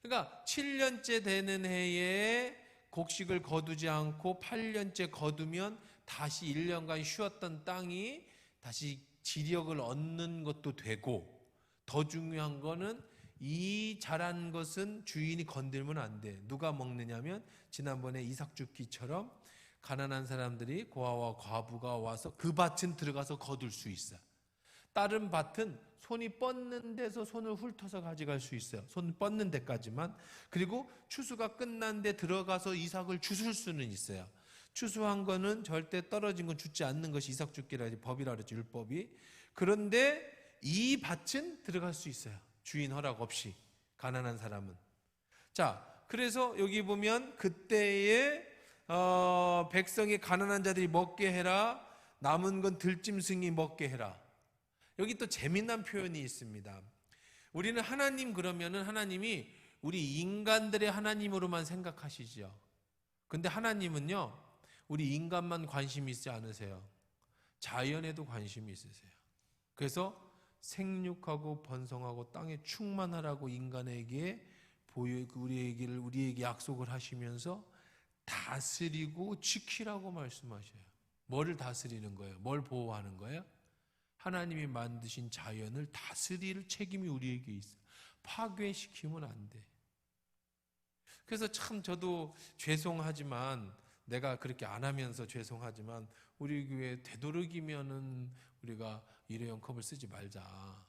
그러니까 7년째 되는 해에 곡식을 거두지 않고 8년째 거두면 다시 1년간 쉬었던 땅이 다시 지력을 얻는 것도 되고, 더 중요한 거는 이 자란 것은 주인이 건들면 안 돼. 누가 먹느냐면 지난번에 이삭죽기처럼 가난한 사람들이, 고아와 과부가 와서 그 밭은 들어가서 거둘 수 있어. 다른 밭은 손이 뻗는 데서 손을 훑어서 가져갈 수 있어요. 손 뻗는 데까지만. 그리고 추수가 끝난 데 들어가서 이삭을 주술 수는 있어요. 추수한 거는 절대 떨어진 건 줍지 않는 것이 이삭죽기라 법이라 그랬죠, 율법이. 그런데 이 밭은 들어갈 수 있어요. 주인 허락 없이, 가난한 사람은. 자, 그래서 여기 보면 그때에 백성이 가난한 자들이 먹게 해라. 남은 건 들짐승이 먹게 해라. 여기 또 재미난 표현이 있습니다. 우리는 하나님 그러면은 하나님이 우리 인간들의 하나님으로만 생각하시죠. 근데 하나님은요, 우리 인간만 관심이 있지 않으세요. 자연에도 관심이 있으세요. 그래서 생육하고 번성하고 땅에 충만하라고 인간에게 우리에게 약속을 하시면서 다스리고 지키라고 말씀하셔요. 뭐를 다스리는 거예요? 뭘 보호하는 거예요? 하나님이 만드신 자연을 다스릴 책임이 우리에게 있어요. 파괴시키면 안 돼. 그래서 참 저도 죄송하지만, 내가 그렇게 안 하면서 죄송하지만, 우리 교회 되도록이면은 우리가 일회용 컵을 쓰지 말자.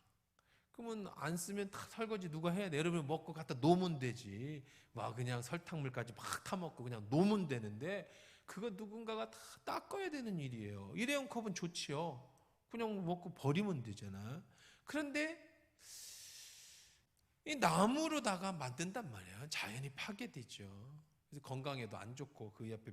그러면 안 쓰면 다 설거지 누가 해야 돼? 여러분 먹고 갖다 놓으면 되지. 막 그냥 설탕물까지 막 타먹고 그냥 놓으면 되는데, 그거 누군가가 다 닦아야 되는 일이에요. 일회용 컵은 좋지요. 그냥 먹고 버리면 되잖아. 그런데 이 나무로다가 만든단 말이에요. 자연이 파괴되죠. 그래서 건강에도 안 좋고, 그 옆에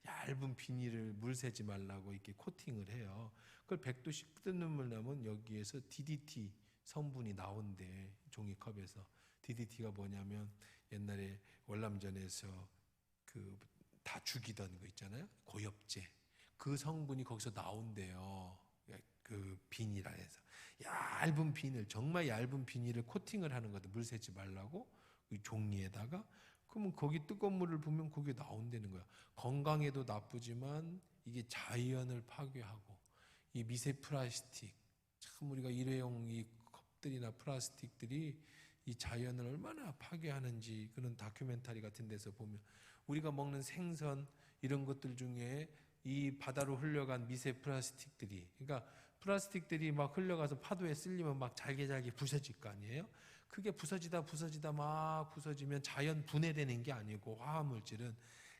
얇은 비닐을 물 새지 말라고 이렇게 코팅을 해요. 그걸 100도씩 뜯는 나면 여기에서 DDT 성분이 나온대, 종이컵에서. DDT가 뭐냐면 옛날에 월남전에서 다 죽이던 거 있잖아요. 고엽제. 그 성분이 거기서 나온대요. 그 비닐 안에서. 얇은 비닐, 정말 얇은 비닐을 코팅을 하는 거다. 물 새지 말라고. 이 종이에다가. 그러면 거기 뜨거운 물을 부으면 그게 나온다는 거야. 건강에도 나쁘지만 이게 자연을 파괴하고, 이 미세 플라스틱, 참 우리가 일회용 이 컵들이나 플라스틱들이 이 자연을 얼마나 파괴하는지, 그런 다큐멘터리 같은 데서 보면, 우리가 먹는 생선 이런 것들 중에 이 바다로 흘러간 미세 플라스틱들이, 그러니까 플라스틱들이 막 흘러가서 파도에 쓸리면 막 잘게 부서질 거 아니에요? 그게 부서지다 막 부서지면 자연 분해되는 게 아니고, 화합물질은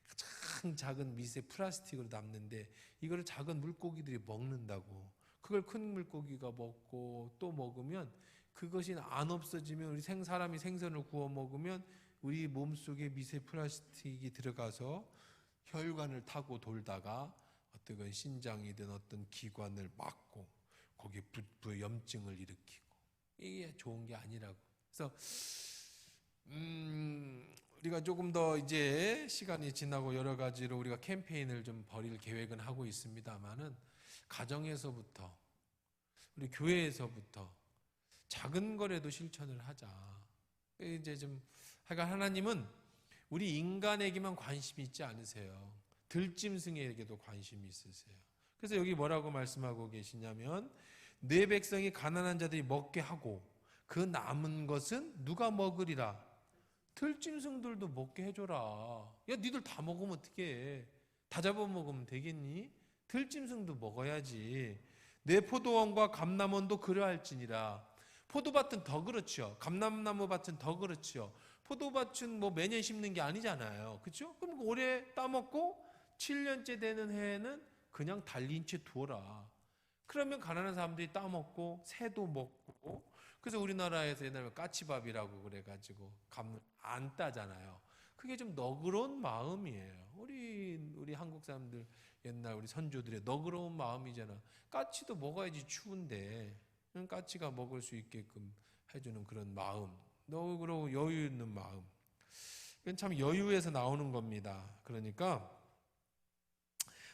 가장 작은 미세 플라스틱으로 남는데, 이거를 작은 물고기들이 먹는다고. 그걸 큰 물고기가 먹고 또 먹으면, 그것이 안 없어지면, 우리 사람이 생선을 구워 먹으면 우리 몸속에 미세 플라스틱이 들어가서 혈관을 타고 돌다가 뜨건 신장이든 어떤 기관을 막고 거기에 염증을 일으키고 이게 좋은 게 아니라고. 그래서 우리가 조금 더 이제 시간이 지나고 여러 가지로 우리가 캠페인을 좀 벌일 계획은 하고 있습니다만은 가정에서부터 우리 교회에서부터 작은 거라도 실천을 하자. 이제 좀 하여간 하나님은 우리 인간에게만 관심이 있지 않으세요. 들짐승에게도 관심이 있으세요. 그래서 여기 뭐라고 말씀하고 계시냐면 내 백성이 가난한 자들이 먹게 하고 그 남은 것은 누가 먹으리라? 들짐승들도 먹게 해줘라. 야, 니들 다 먹으면 어떡해? 다 잡아먹으면 되겠니? 들짐승도 먹어야지. 내 포도원과 감람원도 그러할지니라. 포도밭은 더 그렇죠. 감람나무 밭은 더 그렇죠. 포도밭은 뭐 매년 심는 게 아니잖아요. 그렇죠? 그럼 올해 따먹고 7년째 되는 해에는 그냥 달린 채 두어라. 그러면 가난한 사람들이 따먹고 새도 먹고. 그래서 우리나라에서 옛날에 까치밥이라고 그래가지고 안 따잖아요. 그게 좀 너그러운 마음이에요. 우리 한국 사람들 옛날 우리 선조들의 너그러운 마음이잖아. 까치도 먹어야지 추운데 까치가 먹을 수 있게끔 해주는 그런 마음, 너그러워 여유 있는 마음. 이건 참 여유에서 나오는 겁니다. 그러니까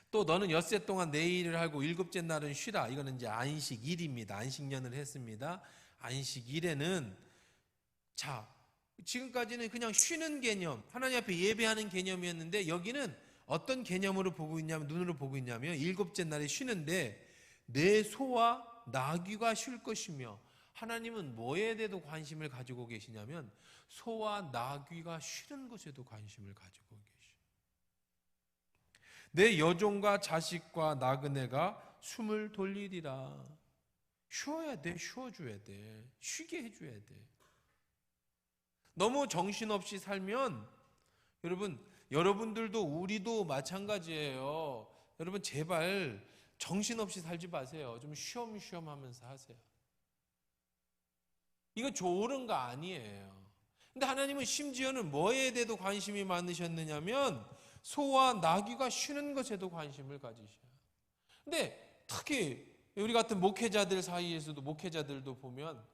또 너는 엿새 동안 내 일을 하고 일곱째 날은 쉬라. 이거는 이제 안식일입니다. 안식년을 했습니다. 안식일에는 자 지금까지는 그냥 쉬는 개념, 하나님 앞에 예배하는 개념이었는데 여기는 어떤 개념으로 보고 있냐면 눈으로 보고 있냐면 일곱째 날에 쉬는데 내 소와 나귀가 쉴 것이며 하나님은 뭐에 대해도 관심을 가지고 계시냐면 소와 나귀가 쉬는 것에도 관심을 가지고 계시오. 내 여종과 자식과 나그네가 숨을 돌리리라. 쉬어야 돼. 쉬어줘야 돼. 쉬게 해줘야 돼. 너무 정신없이 살면 여러분들도 우리도 마찬가지예요. 여러분 제발 정신없이 살지 마세요. 좀 쉬엄쉬엄 하면서 하세요. 이거 좋은 거 아니에요. 근데 하나님은 심지어는 뭐에 대해도 관심이 많으셨느냐면 소와 나귀가 쉬는 것에도 관심을 가지셔요. 근데 특히 우리 같은 목회자들 사이에서도 목회자들도 보면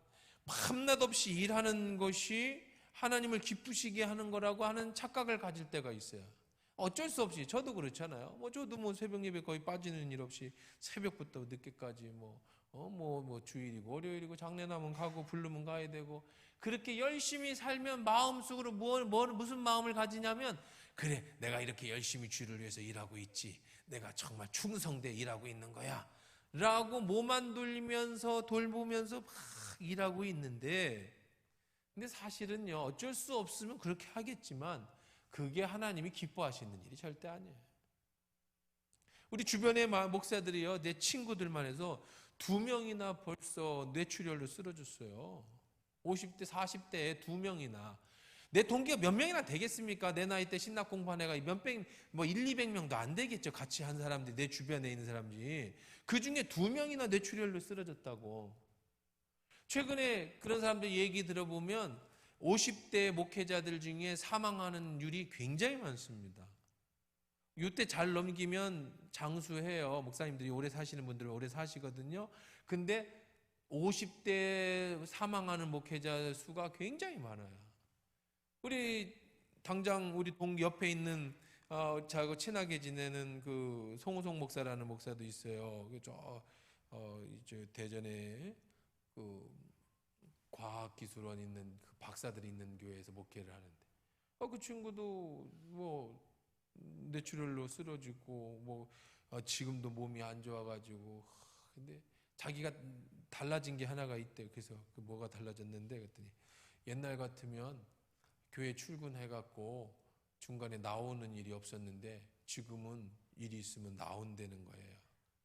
밤낮 없이 일하는 것이 하나님을 기쁘시게 하는 거라고 하는 착각을 가질 때가 있어요. 어쩔 수 없이 저도 그렇잖아요. 저도 새벽 예배 거의 빠지는 일 없이 새벽부터 늦게까지 주일이고 월요일이고 장례나면 가고 부르면 가야 되고 그렇게 열심히 살면 마음속으로 무슨 마음을 가지냐면 그래 내가 이렇게 열심히 주를 위해서 일하고 있지 내가 정말 충성돼 일하고 있는 거야 라고 몸만 돌보면서 막 일하고 있는데 근데 사실은요 어쩔 수 없으면 그렇게 하겠지만 그게 하나님이 기뻐하시는 일이 절대 아니에요. 우리 주변의 목사들이요 내 친구들만 해서 2명이나 벌써 뇌출혈로 쓰러졌어요. 50대 40대에 2명이나 내 동기가 몇 명이나 되겠습니까? 내 나이 때 신학 공부한 애가 1, 200명도 안 되겠죠. 같이 한 사람들이 내 주변에 있는 사람들이 그 중에 2명이나 뇌출혈로 쓰러졌다고. 최근에 그런 사람들 얘기 들어보면 50대 목회자들 중에 사망하는 율이 굉장히 많습니다. 이때 잘 넘기면 장수해요. 목사님들이 오래 사시는 분들은 오래 사시거든요. 근데 50대 사망하는 목회자 수가 굉장히 많아요. 당장 우리 옆에 있는 저하고 친하게 지내는 그 송우송 목사라는 목사도 있어요. 이제 대전에 그 과학기술원 있는 그 박사들이 있는 교회에서 목회를 하는데 그 친구도 뇌출혈로 쓰러지고 지금도 몸이 안 좋아가지고 근데 자기가 달라진 게 하나가 있대요. 그래서 뭐가 달라졌는데 그랬더니 옛날 같으면 교회 출근해갖고 중간에 나오는 일이 없었는데 지금은 일이 있으면 나온다는 거예요.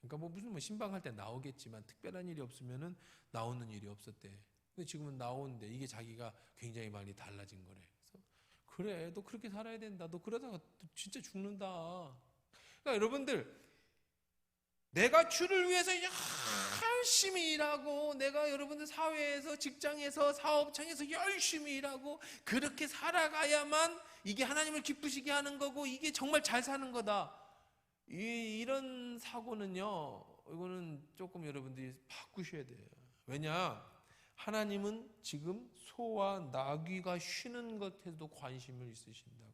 그러니까 무슨 신방할 때 나오겠지만 특별한 일이 없으면은 나오는 일이 없었대. 근데 지금은 나오는데 이게 자기가 굉장히 많이 달라진 거래. 그래서 그래, 너 그렇게 살아야 된다. 너 그러다가 진짜 죽는다. 그러니까 여러분들 내가 주를 위해서 열심히 일하고 내가 여러분들 사회에서 직장에서 사업장에서 열심히 일하고 그렇게 살아가야만 이게 하나님을 기쁘시게 하는 거고 이게 정말 잘 사는 거다. 이런 사고는요, 이거는 조금 여러분들이 바꾸셔야 돼요. 왜냐? 하나님은 지금 소와 나귀가 쉬는 것에도 관심을 있으신다고요.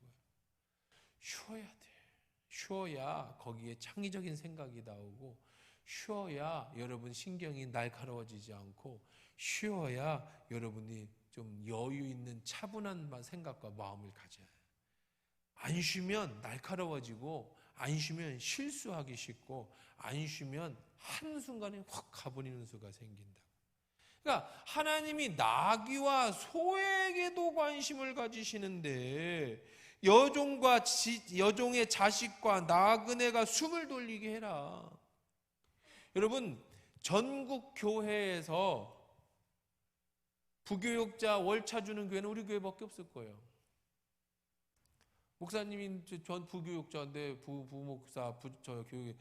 쉬어야 돼. 쉬어야 거기에 창의적인 생각이 나오고, 쉬어야 여러분 신경이 날카로워지지 않고, 쉬어야 여러분이 좀 여유 있는 차분한 생각과 마음을 가져요. 안 쉬면 날카로워지고, 안 쉬면 실수하기 쉽고, 안 쉬면 한순간에 확 가버리는 수가 생긴다. 그러니까 하나님이 나귀와 소에게도 관심을 가지시는데, 여종의 자식과 나그네가 숨을 돌리게 해라. 여러분, 전국 교회에서 부교육자 월차 주는 교회는 우리 교회밖에 없을 거예요. 목사님이 전 부교육자인데 부목사 저 교육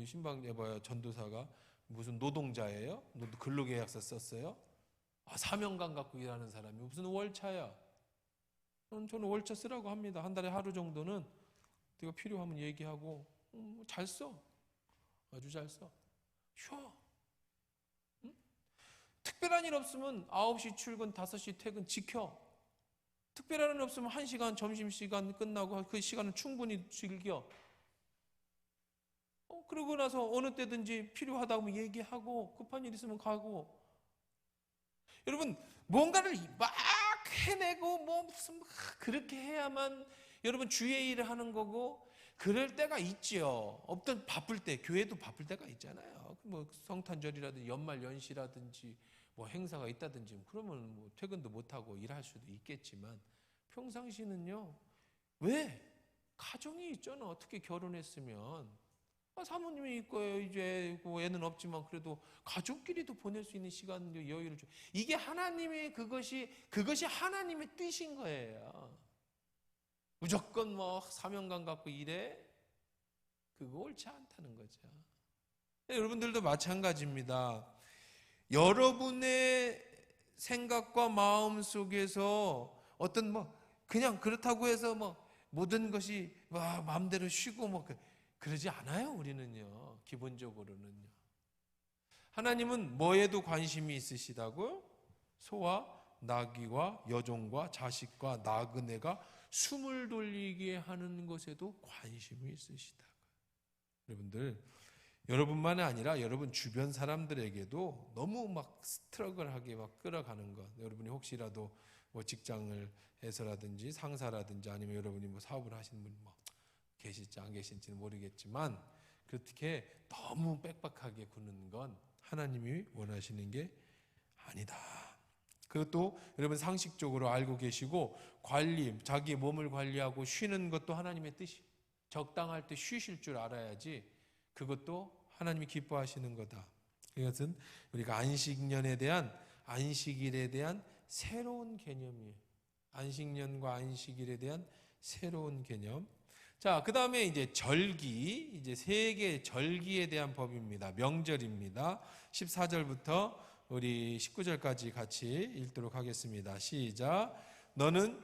신방 전도사가 무슨 노동자예요? 근로계약서 썼어요? 사명감 갖고 일하는 사람이 무슨 월차야? 저는 월차 쓰라고 합니다. 한 달에 하루 정도는 내가 필요하면 얘기하고 잘 써. 아주 잘 써. 쉬어. 응? 특별한 일 없으면 9시 출근, 5시 퇴근 지켜. 특별한 일 없으면 1시간 점심시간 끝나고 그 시간은 충분히 즐겨. 그러고 나서 어느 때든지 필요하다고 얘기하고 급한 일 있으면 가고. 여러분, 뭔가를 막 해내고 무슨 그렇게 해야만 여러분 주의 일을 하는 거고, 그럴 때가 있죠. 없던 바쁠 때, 교회도 바쁠 때가 있잖아요. 성탄절이라든지 연말 연시라든지 행사가 있다든지 그러면 퇴근도 못하고 일할 수도 있겠지만, 평상시는요, 왜? 가정이 있잖아. 특히 결혼했으면 사모님이 있고요, 이제 애는 없지만 그래도 가족끼리도 보낼 수 있는 시간, 여유를 줘. 이게 하나님의 그것이 하나님의 뜻인 거예요. 무조건 사명감 갖고 일해? 그거 옳지 않다는 거죠. 여러분들도 마찬가지입니다. 여러분의 생각과 마음 속에서 어떤 그냥 그렇다고 해서 모든 것이 마음대로 쉬고 그러지 않아요. 우리는요, 기본적으로는요. 하나님은 뭐에도 관심이 있으시다고요? 소와 나귀와 여종과 자식과 나그네가 숨을 돌리게 하는 것에도 관심이 있으시다고요. 여러분들, 여러분만이 아니라 여러분 주변 사람들에게도 너무 스트러글하게 끌어가는 것. 여러분이 혹시라도 직장을 해서라든지 상사라든지 아니면 여러분이 사업을 하시는 분이 계실지 안 계실지는 모르겠지만, 그렇게 너무 빽빽하게 구는 건 하나님이 원하시는 게 아니다. 그것도 여러분 상식적으로 알고 계시고, 자기 몸을 관리하고 쉬는 것도 하나님의 뜻이, 적당할 때 쉬실 줄 알아야지 그것도 하나님이 기뻐하시는 거다. 이것은 우리가 안식일에 대한 새로운 개념이에요. 안식년과 안식일에 대한 새로운 개념. 자, 그 다음에 이제 절기, 이제 세계 절기에 대한 법입니다. 명절입니다. 14절부터 우리 19절까지 같이 읽도록 하겠습니다. 시작. 너는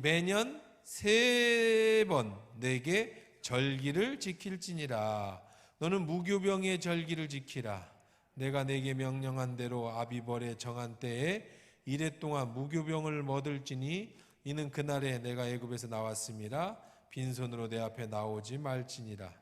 매년 3번 내게 절기를 지킬지니라. 너는 무교병의 절기를 지키라. 내가 내게 명령한 대로 아비벌에 정한 때에 이래 동안 무교병을 먹을지니 이는 그날에 내가 애굽에서 나왔음이라. 빈손으로 내 앞에 나오지 말지니라.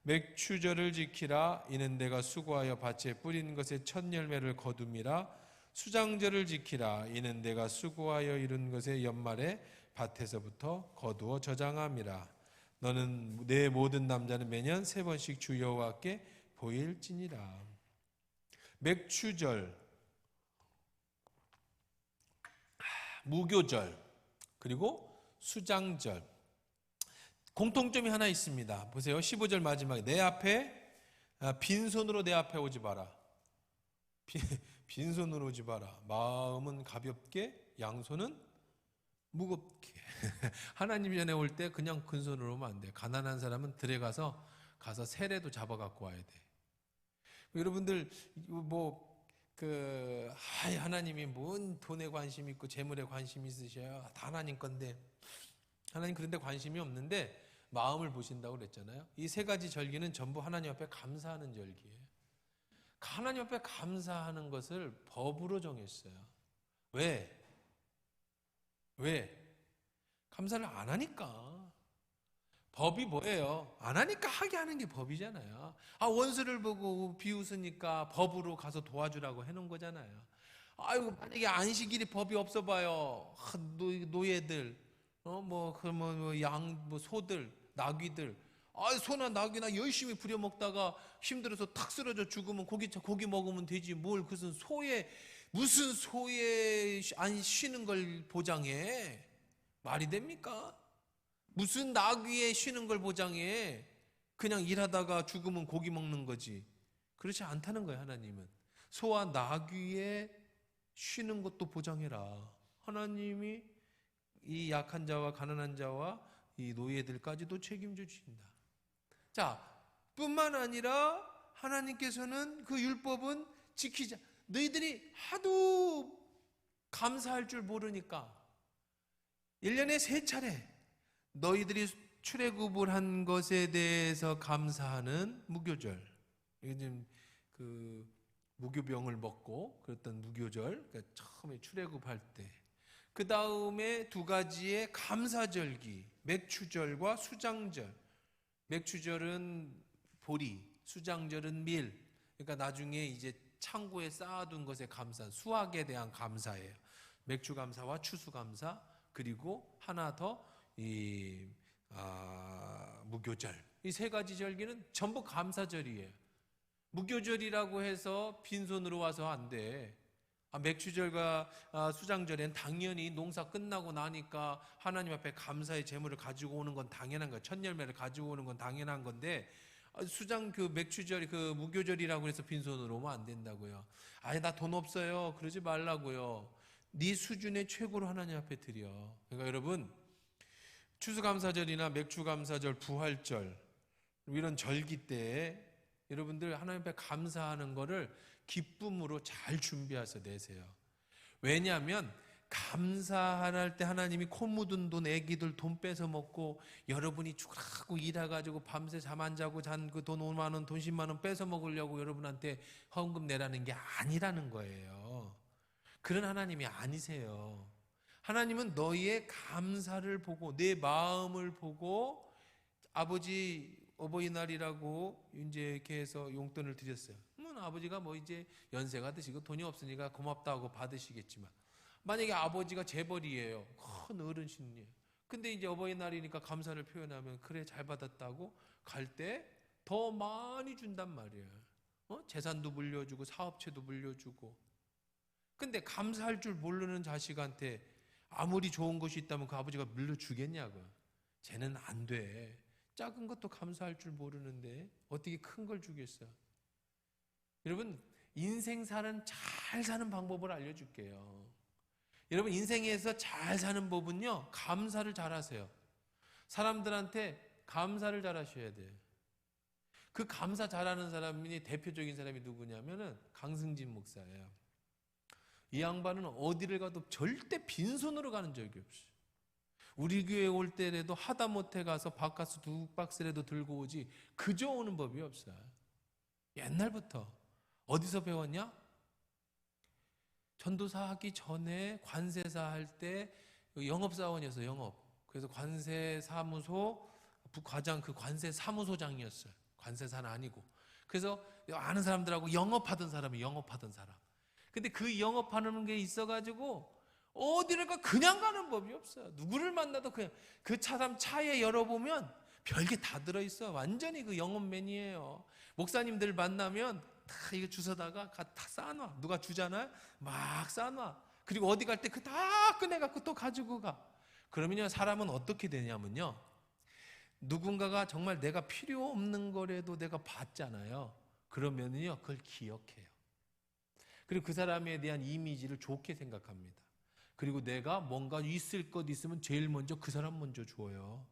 맥추절을 지키라. 이는 내가 수고하여 밭에 뿌린 것의 첫 열매를 거둠이라. 수장절을 지키라. 이는 내가 수고하여 이룬 것의 연말에 밭에서부터 거두어 저장함이라. 너는 내 모든 남자는 매년 3번씩 주 여호와께 보일지니라. 맥추절, 무교절, 그리고 수장절. 공통점이 하나 있습니다. 보세요. 15절 마지막에 내 앞에 빈손으로 내 앞에 오지 마라. 빈손으로 오지 마라. 마음은 가볍게, 양손은 무겁게. 하나님 전에 올 때 그냥 큰손으로 오면 안 돼. 가난한 사람은 들에 가서 세례도 잡아 갖고 와야 돼. 여러분들 하나님이 뭔 돈에 관심 있고 재물에 관심 있으셔요? 다 하나님 건데. 하나님 그런 데 관심이 없는데, 마음을 보신다고 그랬잖아요. 이 세 가지 절기는 전부 하나님 앞에 감사하는 절기예요. 하나님 앞에 감사하는 것을 법으로 정했어요. 왜? 감사를 안 하니까. 법이 뭐예요? 안 하니까 하게 하는 게 법이잖아요. 원수를 보고 비웃으니까 법으로 가서 도와주라고 해놓은 거잖아요. 아이고, 만약에 안식일이 법이 없어 봐요. 노예들, 소들, 나귀들. 소나 나귀나 열심히 부려먹다가 힘들어서 탁 쓰러져 죽으면 고기 먹으면 되지. 무슨 소에 안 쉬는 걸 보장해? 말이 됩니까? 무슨 나귀에 쉬는 걸 보장해? 그냥 일하다가 죽으면 고기 먹는 거지. 그렇지 않다는 거예요, 하나님은. 소와 나귀에 쉬는 것도 보장해라. 하나님이 이 약한 자와 가난한 자와 이 노예들까지도 책임져 주신다. 자, 뿐만 아니라 하나님께서는 그 율법은 지키자. 너희들이 하도 감사할 줄 모르니까 1년에 3차례 너희들이 출애굽을 한 것에 대해서 감사하는 무교절. 이게 지금 그 무교병을 먹고 그랬던 무교절, 그러니까 처음에 출애굽할 때. 그 다음에 2가지의 감사절기, 맥추절과 수장절. 맥추절은 보리, 수장절은 밀. 그러니까 나중에 이제 창고에 쌓아둔 것에 감사, 수확에 대한 감사예요. 맥추감사와 추수감사, 그리고 하나 더 무교절. 이 3가지 절기는 전부 감사절이에요. 무교절이라고 해서 빈손으로 와서 안 돼. 맥추절과 수장절엔 당연히 농사 끝나고 나니까 하나님 앞에 감사의 제물을 가지고 오는 건 당연한 거예요. 첫 열매를 가지고 오는 건 당연한 건데, 맥추절, 무교절이라고 해서 빈손으로 오면 안 된다고요. 나 돈 없어요. 그러지 말라고요. 네 수준의 최고로 하나님 앞에 드려. 그러니까 여러분, 추수감사절이나 맥추감사절, 부활절 이런 절기 때에 여러분들 하나님 앞에 감사하는 거를 기쁨으로 잘 준비해서 내세요. 왜냐하면 감사할 때 하나님이 코 묻은 돈, 애기들 돈 뺏어 먹고 여러분이 죽으라고 일해가지고 밤새 잠 안 자고 잔 그 돈 5만 원, 돈 10만 원 뺏어 먹으려고 여러분한테 헌금 내라는 게 아니라는 거예요. 그런 하나님이 아니세요. 하나님은 너희의 감사를 보고 내 마음을 보고 아버지 어버이날이라고 이제 이렇게 해서 용돈을 드렸어요. 아버지가 이제 연세가 드시고 돈이 없으니까 고맙다고 받으시겠지만, 만약에 아버지가 재벌이에요. 큰 어르신이에요. 근데 이제 어버이날이니까 감사를 표현하면 그래 잘 받았다고 갈 때 더 많이 준단 말이에요. 재산도 물려주고 사업체도 물려주고. 근데 감사할 줄 모르는 자식한테 아무리 좋은 것이 있다면 그 아버지가 물려주겠냐고. 쟤는 안 돼. 작은 것도 감사할 줄 모르는데 어떻게 큰 걸 주겠어. 여러분, 인생 잘 사는 방법을 알려줄게요. 여러분, 인생에서 잘 사는 법은요, 감사를 잘 하세요. 사람들한테 감사를 잘 하셔야 돼요. 그 감사 잘하는 사람이 대표적인 사람이 누구냐면은 강승진 목사예요. 이 양반은 어디를 가도 절대 빈손으로 가는 적이 없어요. 우리 교회 올 때라도 하다못해 가서 바카스 2박스라도 들고 오지 그저 오는 법이 없어요. 옛날부터. 어디서 배웠냐? 전도사 하기 전에 관세사 할 때 영업사원이었어요. 영업. 그래서 관세사무소 과장, 그 관세사무소장이었어요. 관세사는 아니고. 그래서 아는 사람들하고 영업하던 사람이 영업하던 사람. 근데 그 영업하는 게 있어가지고 어디를 그냥 가는 법이 없어요. 누구를 만나도 그냥 그 사람 차에 열어보면 별게 다 들어있어. 완전히 그 영업맨이에요. 목사님들 만나면 다 이거 주워다가 다 쌓아놔. 누가 주잖아요? 막 쌓아놔. 그리고 어디 갈 때 그 다 꺼내갖고 또 가지고 가. 그러면요, 사람은 어떻게 되냐면요, 누군가가 정말 내가 필요 없는 거라도 내가 봤잖아요. 그러면요, 그걸 기억해요. 그리고 그 사람에 대한 이미지를 좋게 생각합니다. 그리고 내가 뭔가 있을 것 있으면 제일 먼저 그 사람 먼저 줘요.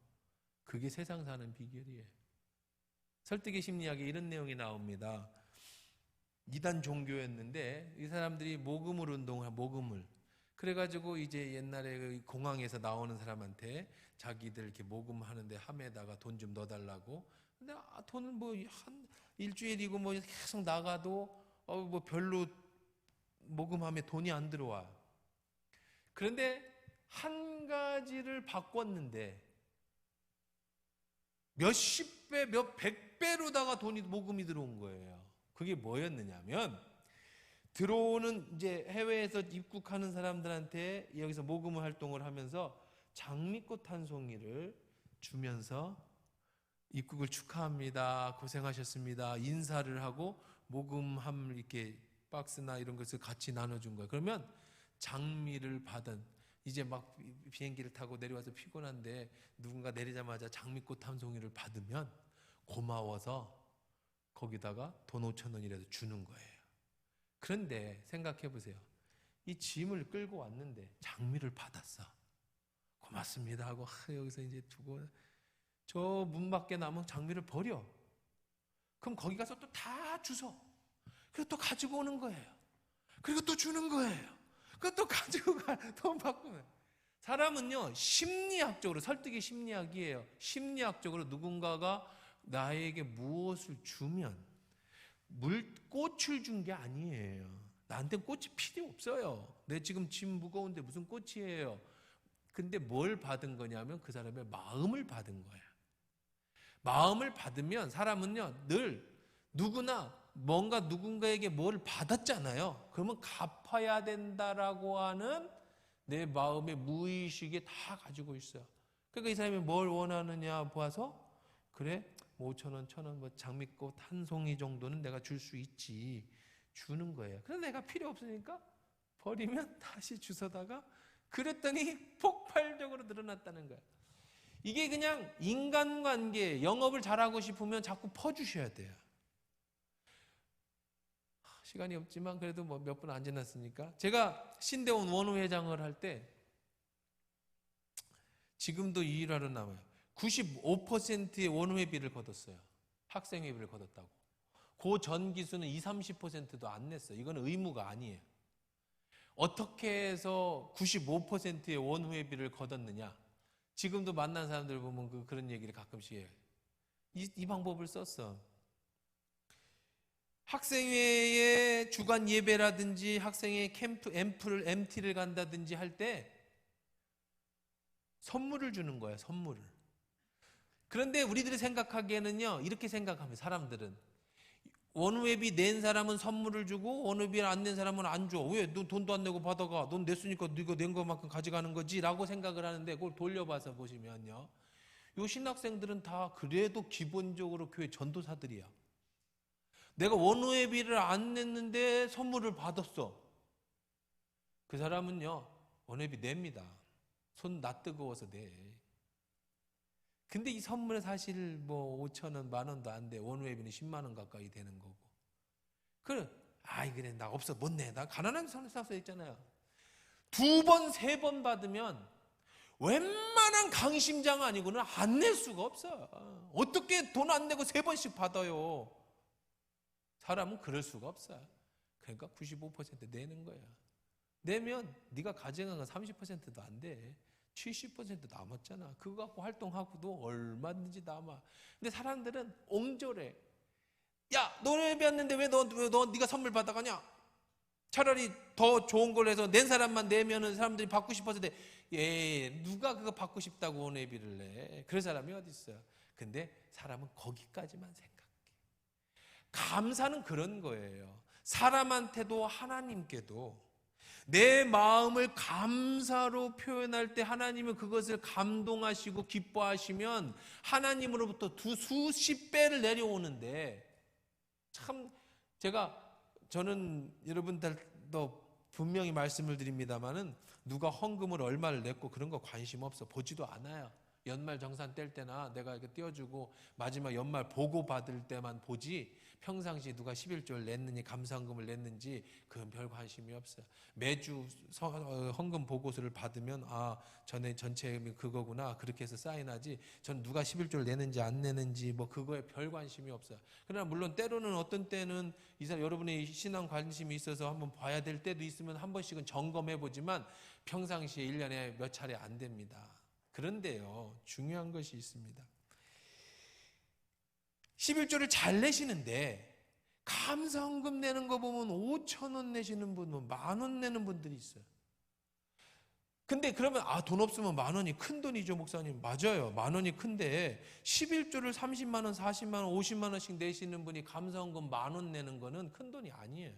그게 세상 사는 비결이에요. 설득의 심리학에 이런 내용이 나옵니다. 이단 종교였는데 이 사람들이 모금을 운동을, 모금을. 그래가지고 이제 옛날에 그 공항에서 나오는 사람한테 자기들 이렇게 모금하는데 함에다가 돈 좀 넣어달라고. 근데 돈은 뭐 한 일주일이고 뭐 계속 나가도 뭐 별로 모금함에 돈이 안 들어와. 그런데 한 가지를 바꿨는데 몇십 배, 몇 백 배로다가 돈이 모금이 들어온 거예요. 그게 뭐였느냐면 들어오는 이제 해외에서 입국하는 사람들한테 여기서 모금 활동을 하면서 장미꽃 한 송이를 주면서 입국을 축하합니다. 고생하셨습니다. 인사를 하고 모금함 이렇게 박스나 이런 것을 같이 나눠준 거예요. 그러면 장미를 받은 이제 막 비행기를 타고 내려와서 피곤한데 누군가 내리자마자 장미꽃 한 송이를 받으면 고마워서 거기다가 돈 5천 원이라도 주는 거예요. 그런데 생각해 보세요. 이 짐을 끌고 왔는데 장미를 받았어. 고맙습니다 하고 여기서 이제 두고 저 문 밖에 남은 장미를 버려. 그럼 거기 가서 또 다 주워. 그리고 또 가지고 오는 거예요. 그리고 또 주는 거예요. 그리고 또 가지고 돈 바꾸면. 사람은요 심리학적으로, 설득이 심리학이에요. 심리학적으로 누군가가 나에게 무엇을 주면 꽃을 준 게 아니에요. 나한테 꽃이 필요 없어요. 내 지금 짐 무거운데 무슨 꽃이에요. 근데 뭘 받은 거냐면 그 사람의 마음을 받은 거예요. 마음을 받으면 사람은요 늘 누구나 뭔가 누군가에게 뭘 받았잖아요. 그러면 갚아야 된다라고 하는 내 마음의 무의식에 다 가지고 있어요. 그러니까 이 사람이 뭘 원하느냐 보아서 그래 뭐 5천 원, 1,000원, 뭐 장미꽃 한 송이 정도는 내가 줄 수 있지. 주는 거예요. 그래서 내가 필요 없으니까 버리면 다시 주워다가 그랬더니 폭발적으로 늘어났다는 거예요. 이게 그냥 인간관계, 영업을 잘하고 싶으면 자꾸 퍼주셔야 돼요. 시간이 없지만 그래도 뭐 몇 분 안 지났으니까 제가 신대원 원후회장을 할 때 지금도 이 일화로 남아요. 95%의 원후회비를 걷었어요. 학생회비를 걷었다고. 그 전 기수는 20, 30%도 안 냈어요. 이건 의무가 아니에요. 어떻게 해서 95%의 원후회비를 걷었느냐? 지금도 만난 사람들 보면 그런 얘기를 가끔씩 해요. 이 방법을 썼어. 학생회의 주간 예배라든지 학생회 캠프, MT를 간다든지 할 때 선물을 주는 거예요. 선물을. 그런데 우리들이 생각하기에는요 이렇게 생각합니다. 사람들은 원후회비 낸 사람은 선물을 주고 원후회비 안 낸 사람은 안 줘. 왜? 너 돈도 안 내고 받아가. 넌 냈으니까 네가 낸 것만큼 가져가는 거지 라고 생각을 하는데 그걸 돌려봐서 보시면요 요 신학생들은 다 그래도 기본적으로 교회 전도사들이야. 내가 원후회비를 안 냈는데 선물을 받았어. 그 사람은요 원후회비 냅니다. 손 낯뜨거워서 내. 근데 이 선물은 사실 뭐 5천 원, 만 원도 안 돼. 원후회비는 10만 원 가까이 되는 거고. 그래, 그래 나 없어 못 내. 나 가난한 사서 있잖아요. 2번, 3번 받으면 웬만한 강심장 아니고는 안 낼 수가 없어. 어떻게 돈 안 내고 3번씩 받아요? 사람은 그럴 수가 없어. 그러니까 95% 내는 거야. 내면 네가 가져간 건 30%도 안 돼. 70% 남았잖아. 그거 갖고 활동하고도 얼마든지 남아. 근데 사람들은 옹졸해. 야, 너네 배웠는데 왜 네가 선물 받아가냐? 차라리 더 좋은 걸 해서 낸 사람만 내면은 사람들이 받고 싶어서 돼. 누가 그거 받고 싶다고 원회비를 내? 그런 사람이 어디 있어요? 근데 사람은 거기까지만 생각해. 감사는 그런 거예요. 사람한테도 하나님께도 내 마음을 감사로 표현할 때 하나님은 그것을 감동하시고 기뻐하시면 하나님으로부터 수십 배를 내려오는데 참 저는 여러분들도 분명히 말씀을 드립니다마는 누가 헌금을 얼마를 냈고 그런 거 관심 없어. 보지도 않아요. 연말 정산 뗄 때나 내가 이렇게 띄워주고 마지막 연말 보고 받을 때만 보지 평상시에 누가 11조를 냈는지 감사헌금을 냈는지 그건 별 관심이 없어요. 매주 헌금 보고서를 받으면 전에 전체 그거구나 그렇게 해서 사인하지 전 누가 11조를 내는지 안 내는지 뭐 그거에 별 관심이 없어요. 그러나 물론 때로는 어떤 때는 여러분의 신앙 관심이 있어서 한번 봐야 될 때도 있으면 한 번씩은 점검해 보지만 평상시에 1년에 몇 차례 안 됩니다. 그런데요, 중요한 것이 있습니다. 11조를 잘 내시는데 감사헌금 내는 거 보면 5,000원 내시는 분, 10,000원 내는 분들이 있어요. 근데 그러면 돈 없으면 10,000원이 큰 돈이죠, 목사님. 맞아요. 10,000원이 큰데 11조를 30만 원, 40만 원, 50만 원씩 내시는 분이 감사헌금 10,000원 내는 거는 큰 돈이 아니에요.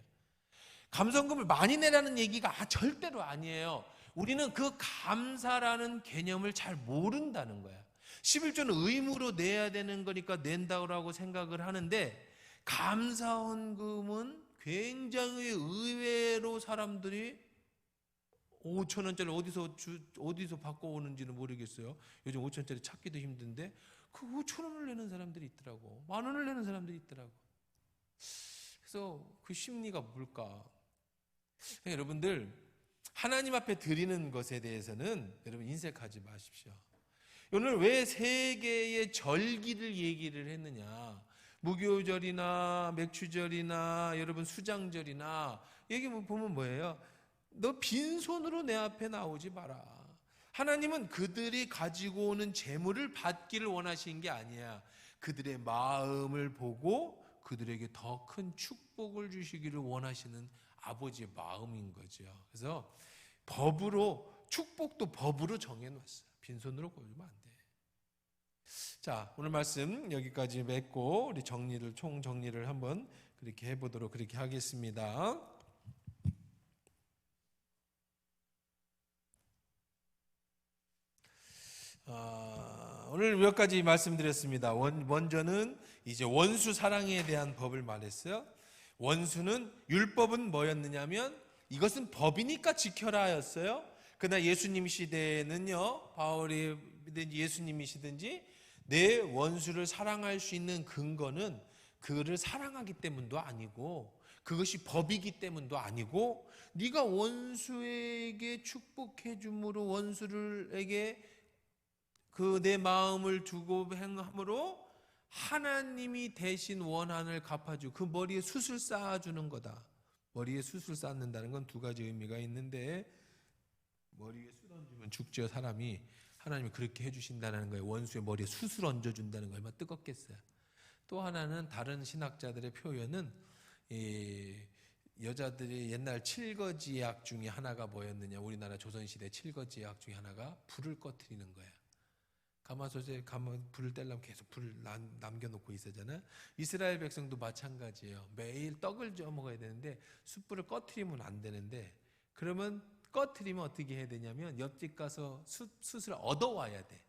감사헌금을 많이 내라는 얘기가 절대로 아니에요. 우리는 그 감사라는 개념을 잘 모른다는 거야. 11조는 의무로 내야 되는 거니까 낸다고 생각을 하는데 감사헌금은 굉장히 의외로 사람들이 5,000원짜리 어디서 받고 오는지는 모르겠어요. 요즘 5,000원짜리 찾기도 힘든데 그 5,000원을 내는 사람들이 있더라고. 10,000원을 내는 사람들이 있더라고. 그래서 그 심리가 뭘까? 여러분들 하나님 앞에 드리는 것에 대해서는 여러분 인색하지 마십시오. 오늘 왜 세 개의 절기를 얘기를 했느냐? 무교절이나 맥주절이나 여러분 수장절이나 여기 보면 뭐예요? 너 빈손으로 내 앞에 나오지 마라. 하나님은 그들이 가지고 오는 재물을 받기를 원하시는 게 아니야. 그들의 마음을 보고 그들에게 더 큰 축복을 주시기를 원하시는 아버지의 마음인 거죠. 그래서 축복도 법으로 정해놨어요. 빈손으로 보여주면 안 돼. 자, 오늘 말씀 여기까지 맺고 우리 총 정리를 한번 그렇게 해보도록 그렇게 하겠습니다. 오늘 몇 가지 말씀드렸습니다. 먼저는 이제 원수 사랑에 대한 법을 말했어요. 원수는 율법은 뭐였느냐면 이것은 법이니까 지켜라였어요. 그러나 예수님 시대에는요, 바울이든지 예수님이시든지 내 원수를 사랑할 수 있는 근거는 그를 사랑하기 때문도 아니고 그것이 법이기 때문도 아니고 네가 원수에게 축복해 줌으로 원수에게 그 내 마음을 두고 행함으로 하나님이 대신 원한을 갚아주고 그 머리에 숯을 쌓아주는 거다. 머리에 숯을 쌓는다는 건 두 가지 의미가 있는데 머리에 숯 얹으면 죽죠. 사람이. 하나님이 그렇게 해주신다는 거예요. 원수의 머리에 숯을 얹어준다는 거 얼마나 뜨겁겠어요. 또 하나는 다른 신학자들의 표현은 여자들이 옛날 칠거지약 중에 하나가 뭐였느냐. 우리나라 조선시대 칠거지약 중에 하나가 불을 꺼트리는 거예요. 가마솥에 불을 떼려면 계속 불을 남겨놓고 있었잖아요. 이스라엘 백성도 마찬가지예요. 매일 떡을 쪄 먹어야 되는데 숯불을 꺼트리면 안 되는데 그러면 꺼트리면 어떻게 해야 되냐면 옆집 가서 숯을 얻어와야 돼.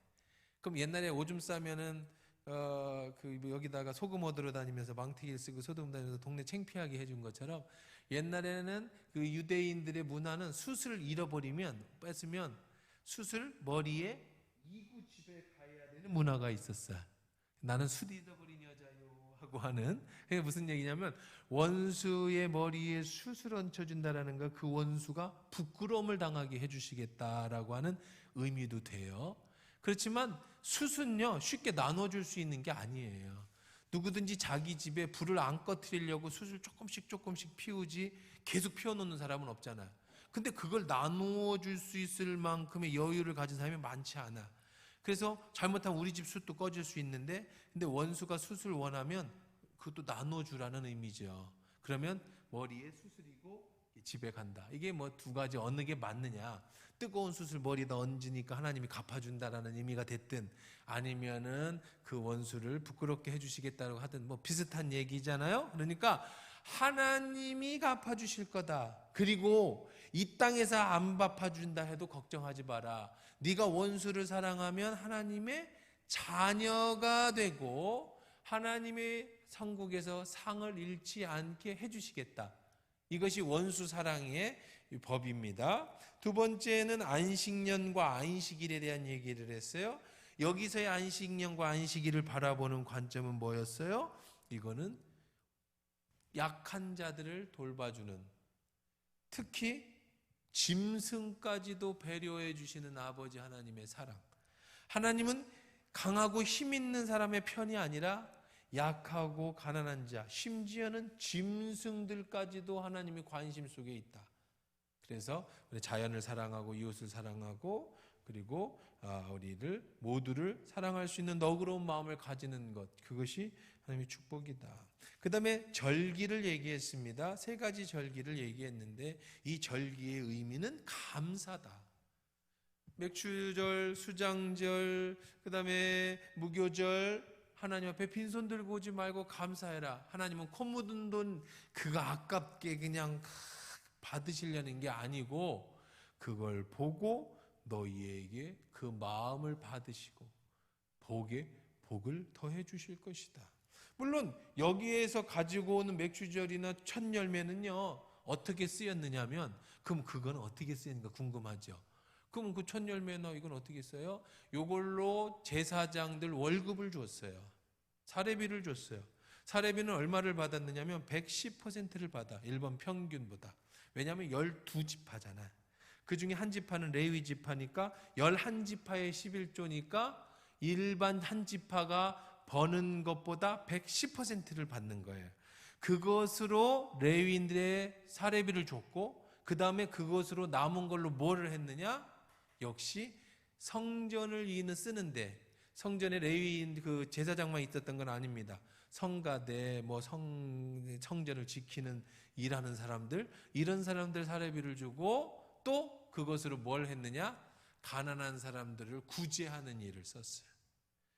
그럼 옛날에 오줌 싸면은 여기다가 소금 얻으러 다니면서 망태기를 쓰고 소금 다니면서 동네 창피하게 해준 것처럼 옛날에는 그 유대인들의 문화는 숯을 잃어버리면 뺐으면 숯을 머리에 이고 집에 가야 되는 문화가 있었어요. 나는 숯 잃어버린 여자요 하고 하는. 그게 무슨 얘기냐면 원수의 머리에 숯을 얹혀준다라는 거, 그 원수가 부끄러움을 당하게 해주시겠다라고 하는 의미도 돼요. 그렇지만 숯은요 쉽게 나눠줄 수 있는 게 아니에요. 누구든지 자기 집에 불을 안 꺼트리려고 숯을 조금씩 피우지 계속 피워놓는 사람은 없잖아요. 근데 그걸 나누어 줄 수 있을 만큼의 여유를 가진 사람이 많지 않아. 그래서 잘못하면 우리 집 숯도 꺼질 수 있는데 근데 원수가 숯을 원하면 그것도 나눠주라는 의미죠. 그러면 머리에 숯을이고 집에 간다. 이게 뭐 두 가지 어느 게 맞느냐. 뜨거운 숯을 머리에다 얹으니까 하나님이 갚아준다라는 의미가 됐든 아니면은 그 원수를 부끄럽게 해주시겠다고 하든 뭐 비슷한 얘기잖아요. 그러니까 하나님이 갚아주실 거다. 그리고 이 땅에서 안 갚아준다 해도 걱정하지 마라. 네가 원수를 사랑하면 하나님의 자녀가 되고 하나님의 천국에서 상을 잃지 않게 해주시겠다. 이것이 원수 사랑의 법입니다. 두 번째는 안식년과 안식일에 대한 얘기를 했어요. 여기서의 안식년과 안식일을 바라보는 관점은 뭐였어요? 이거는 약한 자들을 돌봐주는, 특히 짐승까지도 배려해 주시는 아버지 하나님의 사랑. 하나님은 강하고 힘 있는 사람의 편이 아니라 약하고 가난한 자, 심지어는 짐승들까지도 하나님의 관심 속에 있다. 그래서 우리 자연을 사랑하고 이웃을 사랑하고 그리고 우리를 모두를 사랑할 수 있는 너그러운 마음을 가지는 것, 그것이 하나님의 축복이다. 그 다음에 절기를 얘기했습니다. 3가지 절기를 얘기했는데 이 절기의 의미는 감사다. 맥주절, 수장절, 그 다음에 무교절, 하나님 앞에 빈손 들고 오지 말고 감사해라. 하나님은 코 묻은 돈 그거 아깝게 그냥 받으시려는 게 아니고 그걸 보고 너희에게 그 마음을 받으시고 복을 더해 주실 것이다. 물론 여기에서 가지고 오는 맥주절이나 첫 열매는요 어떻게 쓰였느냐면, 그럼 그건 어떻게 쓰였는가 궁금하죠. 그럼 그 첫 열매나 이건 어떻게 써요? 요걸로 제사장들 월급을 줬어요. 사례비를 줬어요. 사례비는 얼마를 받았느냐면 110%를 받아, 일본 평균보다. 왜냐하면 12지파잖아. 그 중에 한 지파는 레위 지파니까 11지파의 11조니까 일반 한 지파가 버는 것보다 110%를 받는 거예요. 그것으로 레위인들의 사례비를 줬고, 그 다음에 그것으로 남은 걸로 뭐를 했느냐? 역시 성전을 쓰는데, 성전에 레위인 그 제사장만 있었던 건 아닙니다. 성가대, 성전을 지키는 일하는 사람들, 이런 사람들 사례비를 주고, 또 그것으로 뭘 했느냐? 가난한 사람들을 구제하는 일을 썼어요.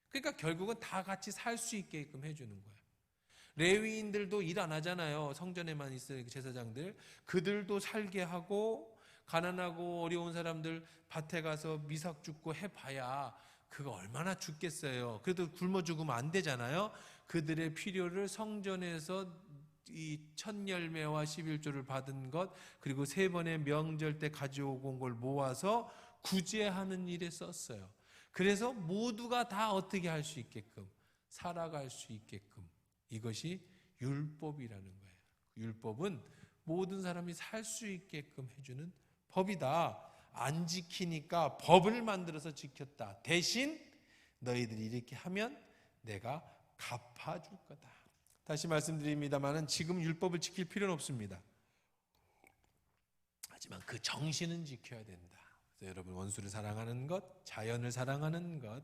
그러니까 결국은 다 같이 살 수 있게끔 해주는 거예요. 레위인들도 일 안 하잖아요. 성전에만 있을 제사장들. 그들도 살게 하고, 가난하고 어려운 사람들 밭에 가서 미삭 줍고 해봐야 그거 얼마나 죽겠어요. 그래도 굶어 죽으면 안 되잖아요. 그들의 필요를 성전에서 이 첫 열매와 11조를 받은 것, 그리고 3번의 명절 때 가져오고 온 걸 모아서 구제하는 일에 썼어요. 그래서 모두가 다 어떻게 할 수 있게끔, 살아갈 수 있게끔, 이것이 율법이라는 거예요. 율법은 모든 사람이 살 수 있게끔 해주는 법이다. 안 지키니까 법을 만들어서 지켰다. 대신 너희들이 이렇게 하면 내가 갚아줄 거다. 다시 말씀드립니다만 지금 율법을 지킬 필요는 없습니다. 하지만 그 정신은 지켜야 된다. 그래서 여러분, 원수를 사랑하는 것, 자연을 사랑하는 것,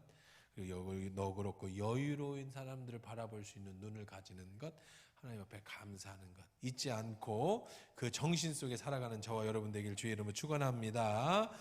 그리고 너그럽고 여유로운 사람들을 바라볼 수 있는 눈을 가지는 것, 하나님 앞에 감사하는 것 잊지 않고 그 정신 속에 살아가는 저와 여러분 되기를 주의 이름으로 축원합니다.